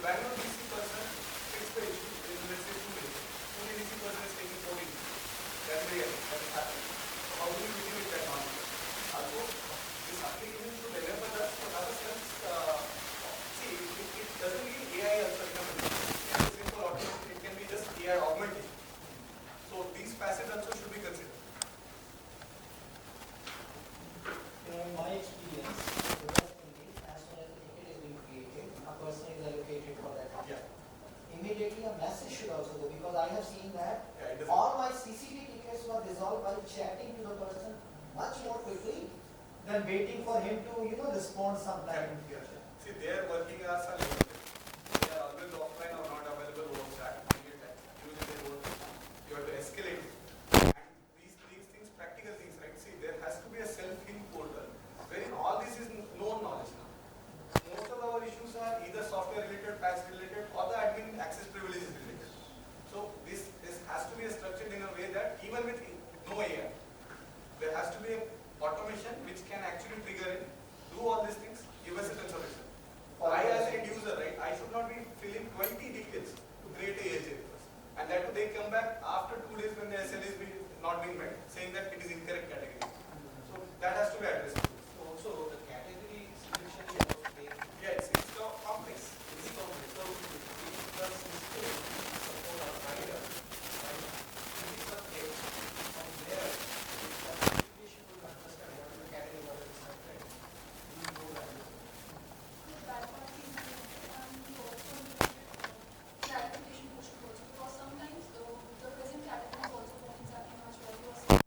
So Bangalore DC person fixed the issue in let's say 2 days. Pune DC person is taking 14 days. That way that is happening. So how do you mitigate that knowledge? Also, this application should enable us to have a sense. See, it doesn't mean AI also recommended. It is simple automation. It can be just AI augmentation. So these facets also should be considered. In my experience, the best thing is as soon as the ticket is being created, a person is allocated for that. Yeah. Immediately a message should also go because I have seen that Yeah, it doesn't. all my CCD tickets were resolved by chatting to the person much more quickly than waiting for him to, respond sometime. Yeah. See, their working hours are limited. They are always offline or not available over chat. Usually they don't. You have to escalate. And these things, practical things, right? See, there has to be a self-heal portal wherein all this is known knowledge now. Most of our issues are either software related, patch related, or the admin access privileges related. So this has to be structured in a way that even with no AI, there has to be a automation which can actually trigger it, do all these things, give us a consolation. I as a end user, right, I should not be filling 20 details to create a AJ request. And that too, they come back after 2 days when the SL is not being met, saying that it is incorrect category. So that has to be addressed. Also, the category selection is also very Yeah, it's complex. It's complex. So, if the system support our rider, right, in this subject, from there, the application will understand what is the category, what is the subject. We will know that. That part is and we also need clarification question also because sometimes the present category is also not exactly much what you are saying.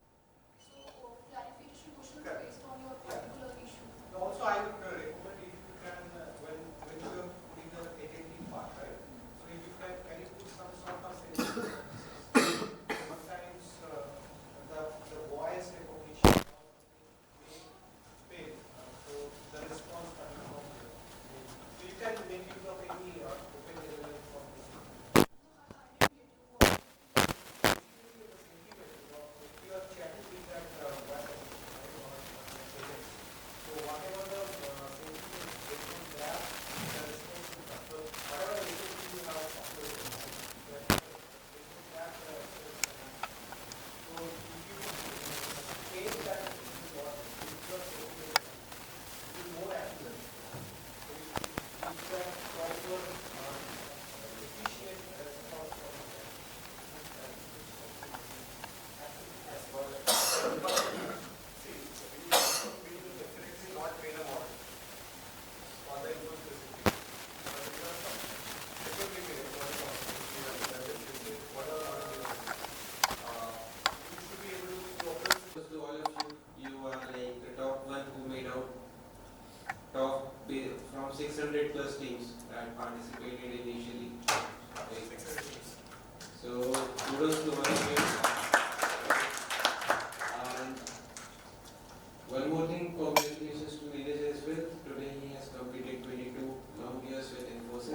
So clarification question is based on your particular issue. Also, I would recommend if you can, when you are putting the attending part, right? So if you can you put some sort of sensor? Sometimes the voice recognition may fail, so the response coming from there. So you can make use of any open available information. If you are chatting with that voice application, so whatever the sentiment based on that, the response will come. So whatever response you have software, based on that, response will come. So if you change that what if you are saying it will more accurate. So if you have proper efficient response from that. As well as See, we will definitely not train a model for the input specific. But we are definitely train a model what are our you should be able to operate. to all of you, you are like the top one who made out from 600 plus teams that participated initially. Okay. So kudos to all of you. And one more thing, congratulations to Neeraj as well. Today he has completed 22 long years with Infosys.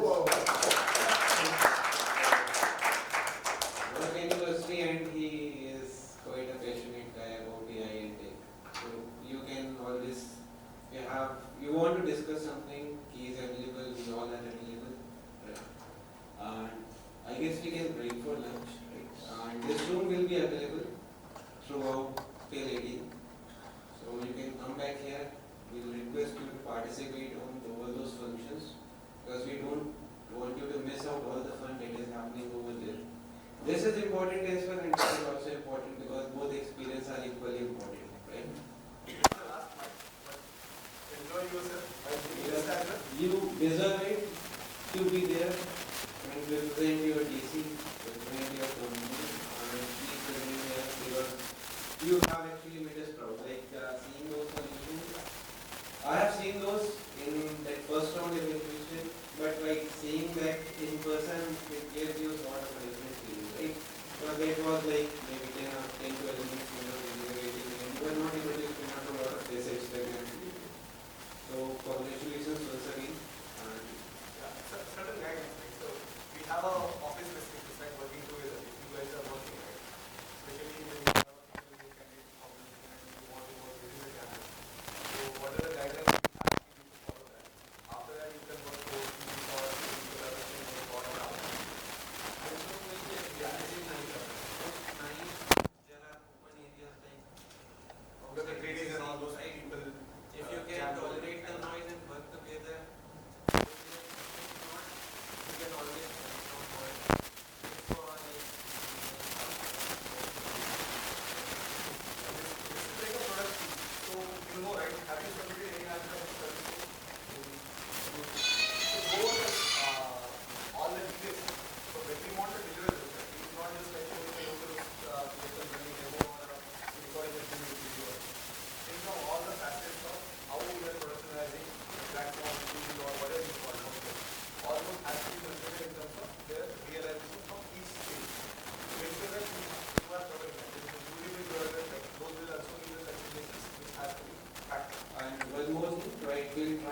Work anniversary, and he is quite a passionate guy about AI and tech. So you can always, you want to discuss something, he is available, we all are available. Right? And I guess we can break for lunch. Right? And this room will be available throughout till 18. So you can come back here. We will request you to participate on all those functions because we don't want you to miss out all the fun that is happening over there. This is important as well, and this is also important because both experiences are equally important, right? Enjoy yourself. You deserve it to be there and represent your DC, represent your company, and keep presenting there because you have actually made us proud. Like seeing those solutions, I have seen those in that first round evaluation, but like seeing that in person, it gives you sort of a different feeling, right? Because that was like maybe 10 or 10 to 11 minutes when you were evaluating and you were not able to spin out a lot of basics that you have to do. So congratulations once again. And Certain guidance, right? So we have our office specific like working together. If you guys are working, right? Especially when you have people who can get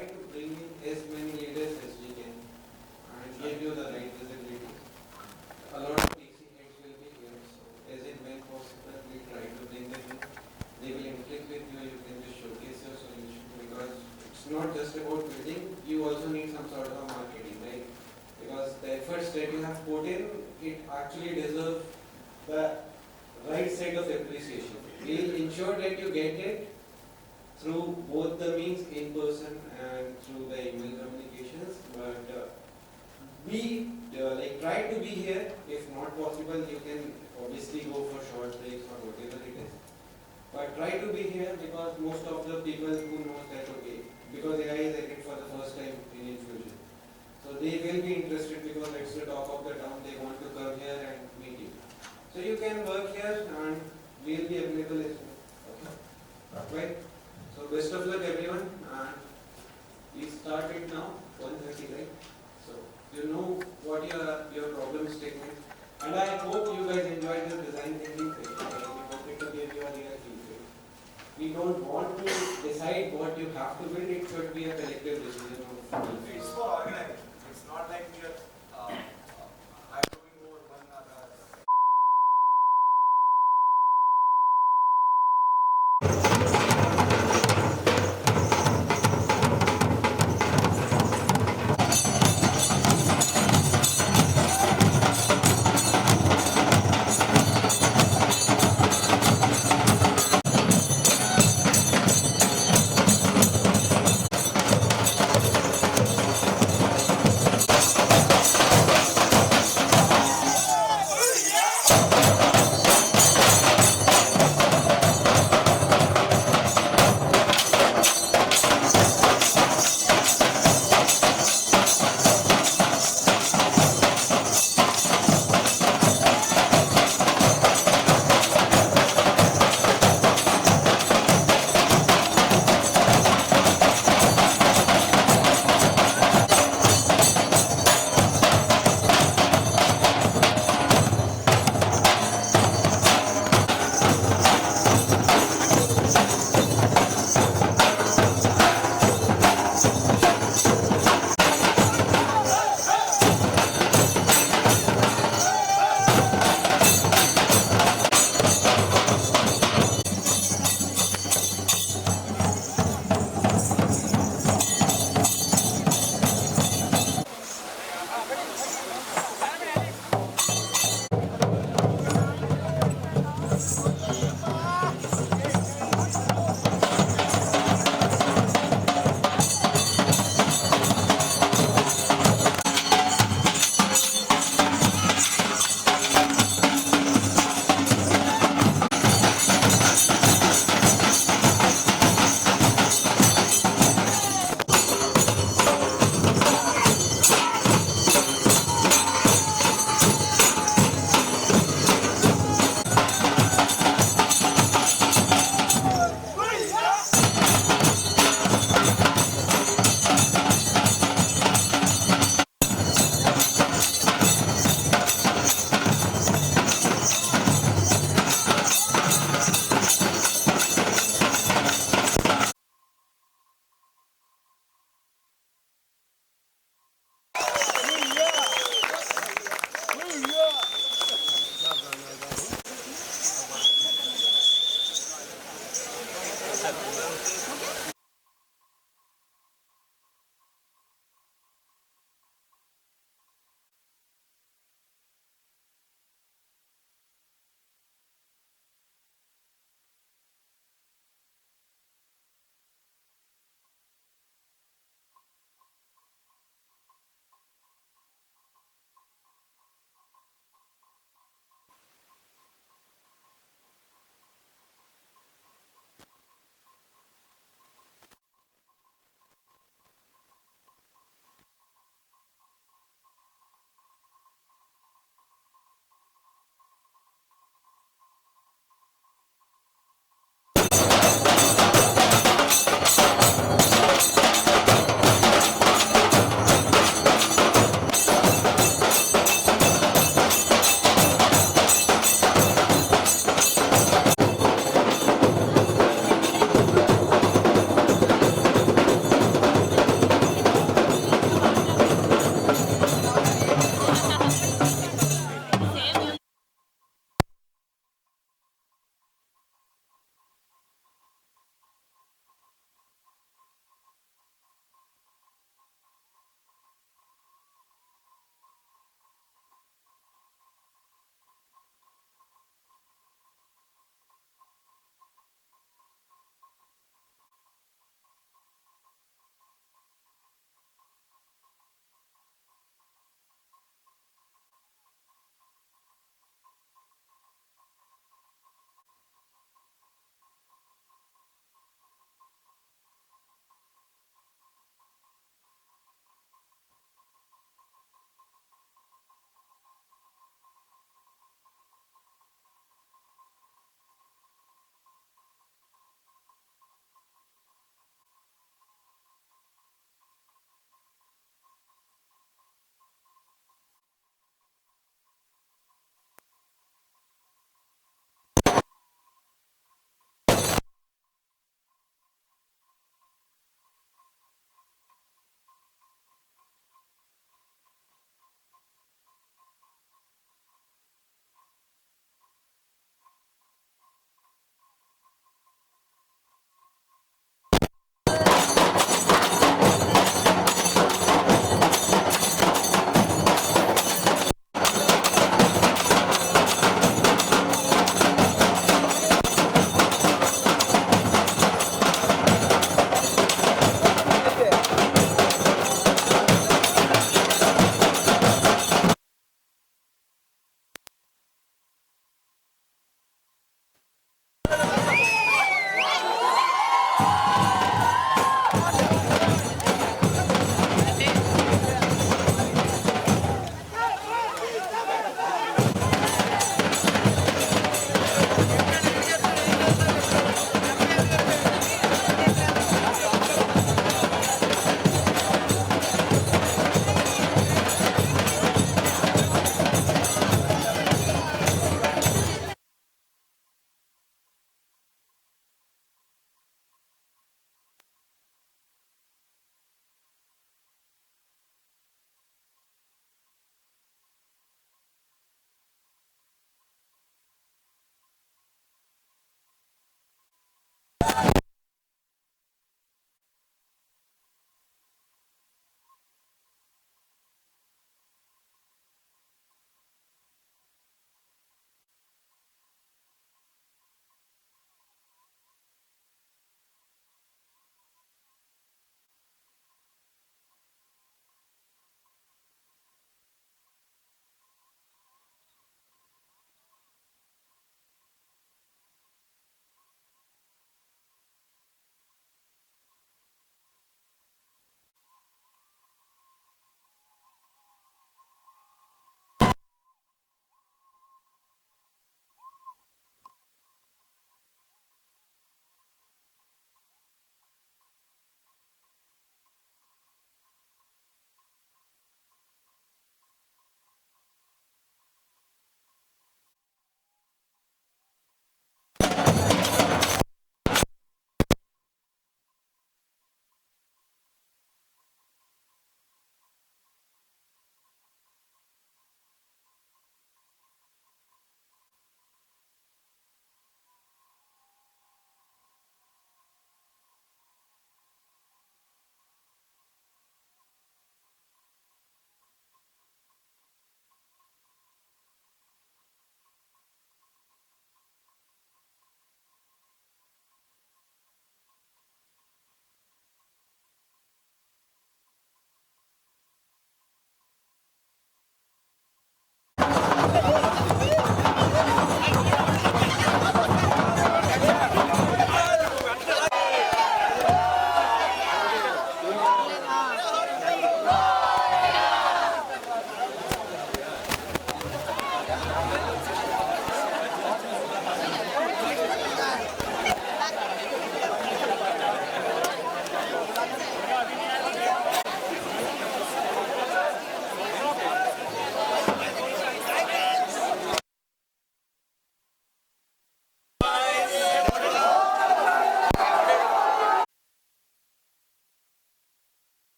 try to bring in as many leaders as we can and give you the right visibility. A lot of DC heads will be here, so as and when possible, we try to bring them in. They will interact with you, you can just showcase your solution because it's not just about building, you also need some sort of marketing, right? Because the efforts that you have put in, it actually deserves the right side of appreciation. We'll ensure that you get it through both the means, in person and through the email communications, but try to be here. If not possible, you can obviously go for short breaks or whatever it is. But try to be here because most of the people who knows that, okay, because AI is added for the first time in Infusion. So they will be interested because it's the talk of the town, they want to come here and meet you. So you can work here and we'll be available as well. Okay? Right? So best of luck everyone, and we start it now, 1:30, right? So you know what your problem statement, and I hope you guys enjoyed the design thinking phase. We wanted to give you a real feedback. We don't want to decide what you have to build, it should be a collective decision of It's for organizing. It's not like we are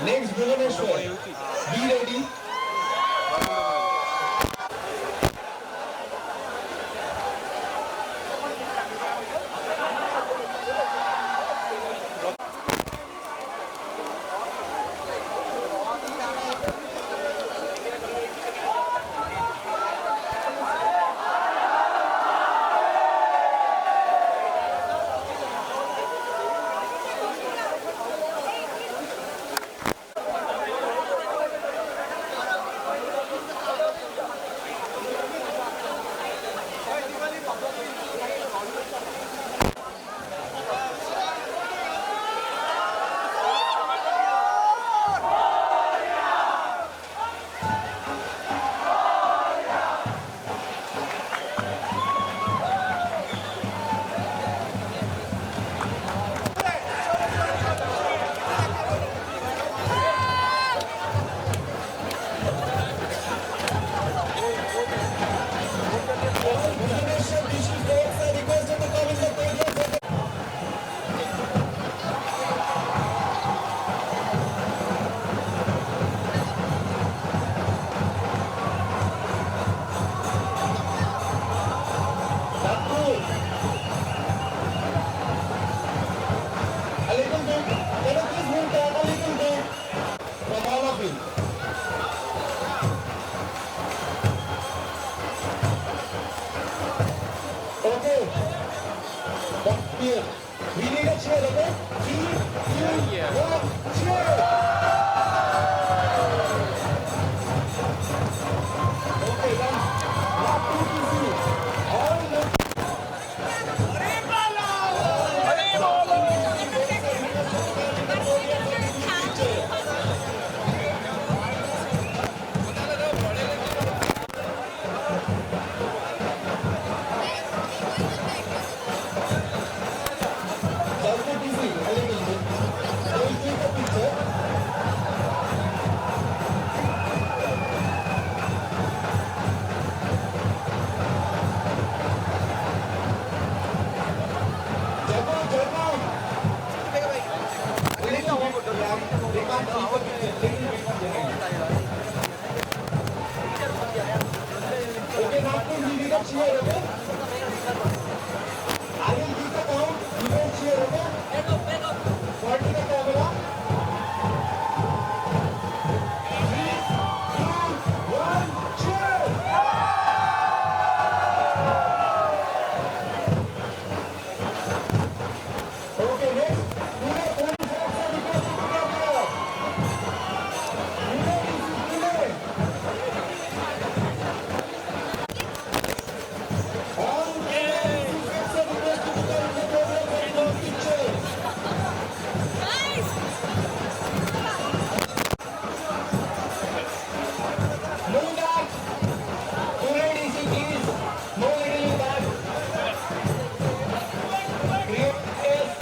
Next, Bhubaneswar. Be ready. Here. We need a cheer, okay? 3, 2, 1, cheer! Okay, done. Not too easy. All the... Okay, now please we need a cheer, okay? I will give the count, you will cheer, okay? Point to the camera. 3, 2, 1, cheer! Okay, next, Pune police officer requested to come here. Pune, this is Pune. All police officer requested to come in the program and no pictures. Move back. Pune DC, please. Move a little back. Create space.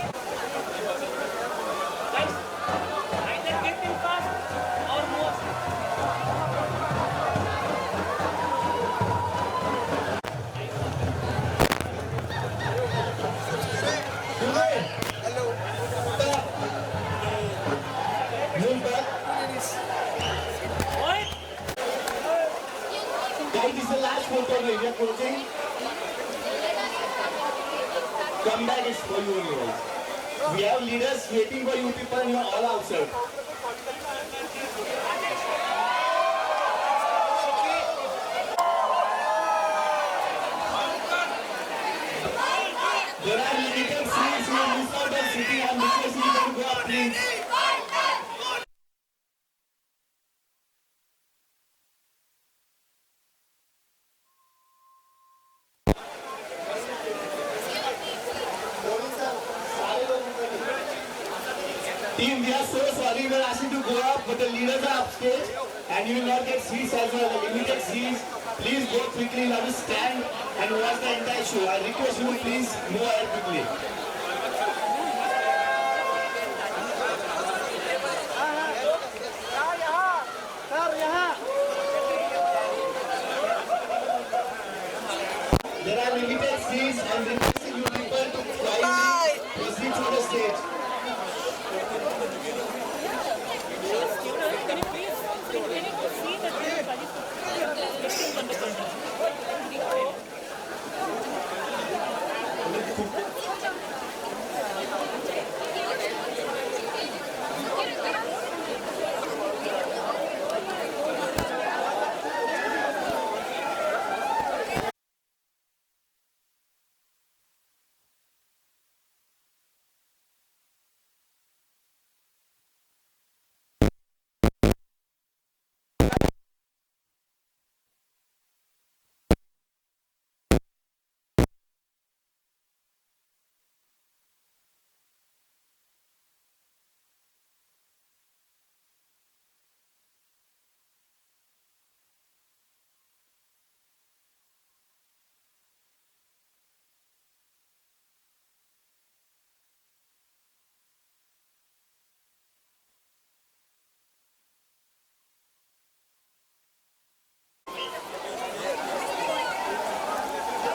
Guys, this is photo we are closing. Come back, it's for you only. Guys. We have leaders waiting for you people and you are all outside. There are limited seats in this part of city. I'm requesting you to go up, please. Team, we are so sorry. We are asking to go up, but the leaders are upstage and you will not get seats as well. The limited seats. Please go quickly. Let us stand and watch the entire show. I request you to please move ahead quickly. There are limited seats and requesting you people to kindly proceed to the stage.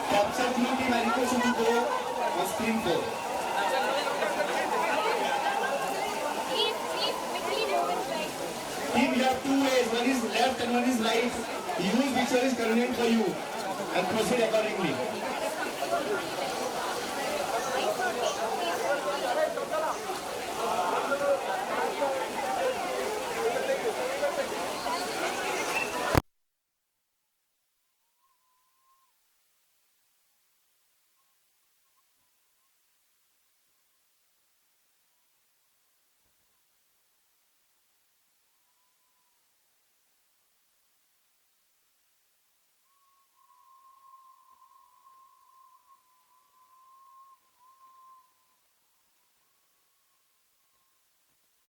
Capture blue team, I request you to go on screen 4. Team, you have two ways, one is left and one is right. Use whichever is convenient for you and proceed accordingly.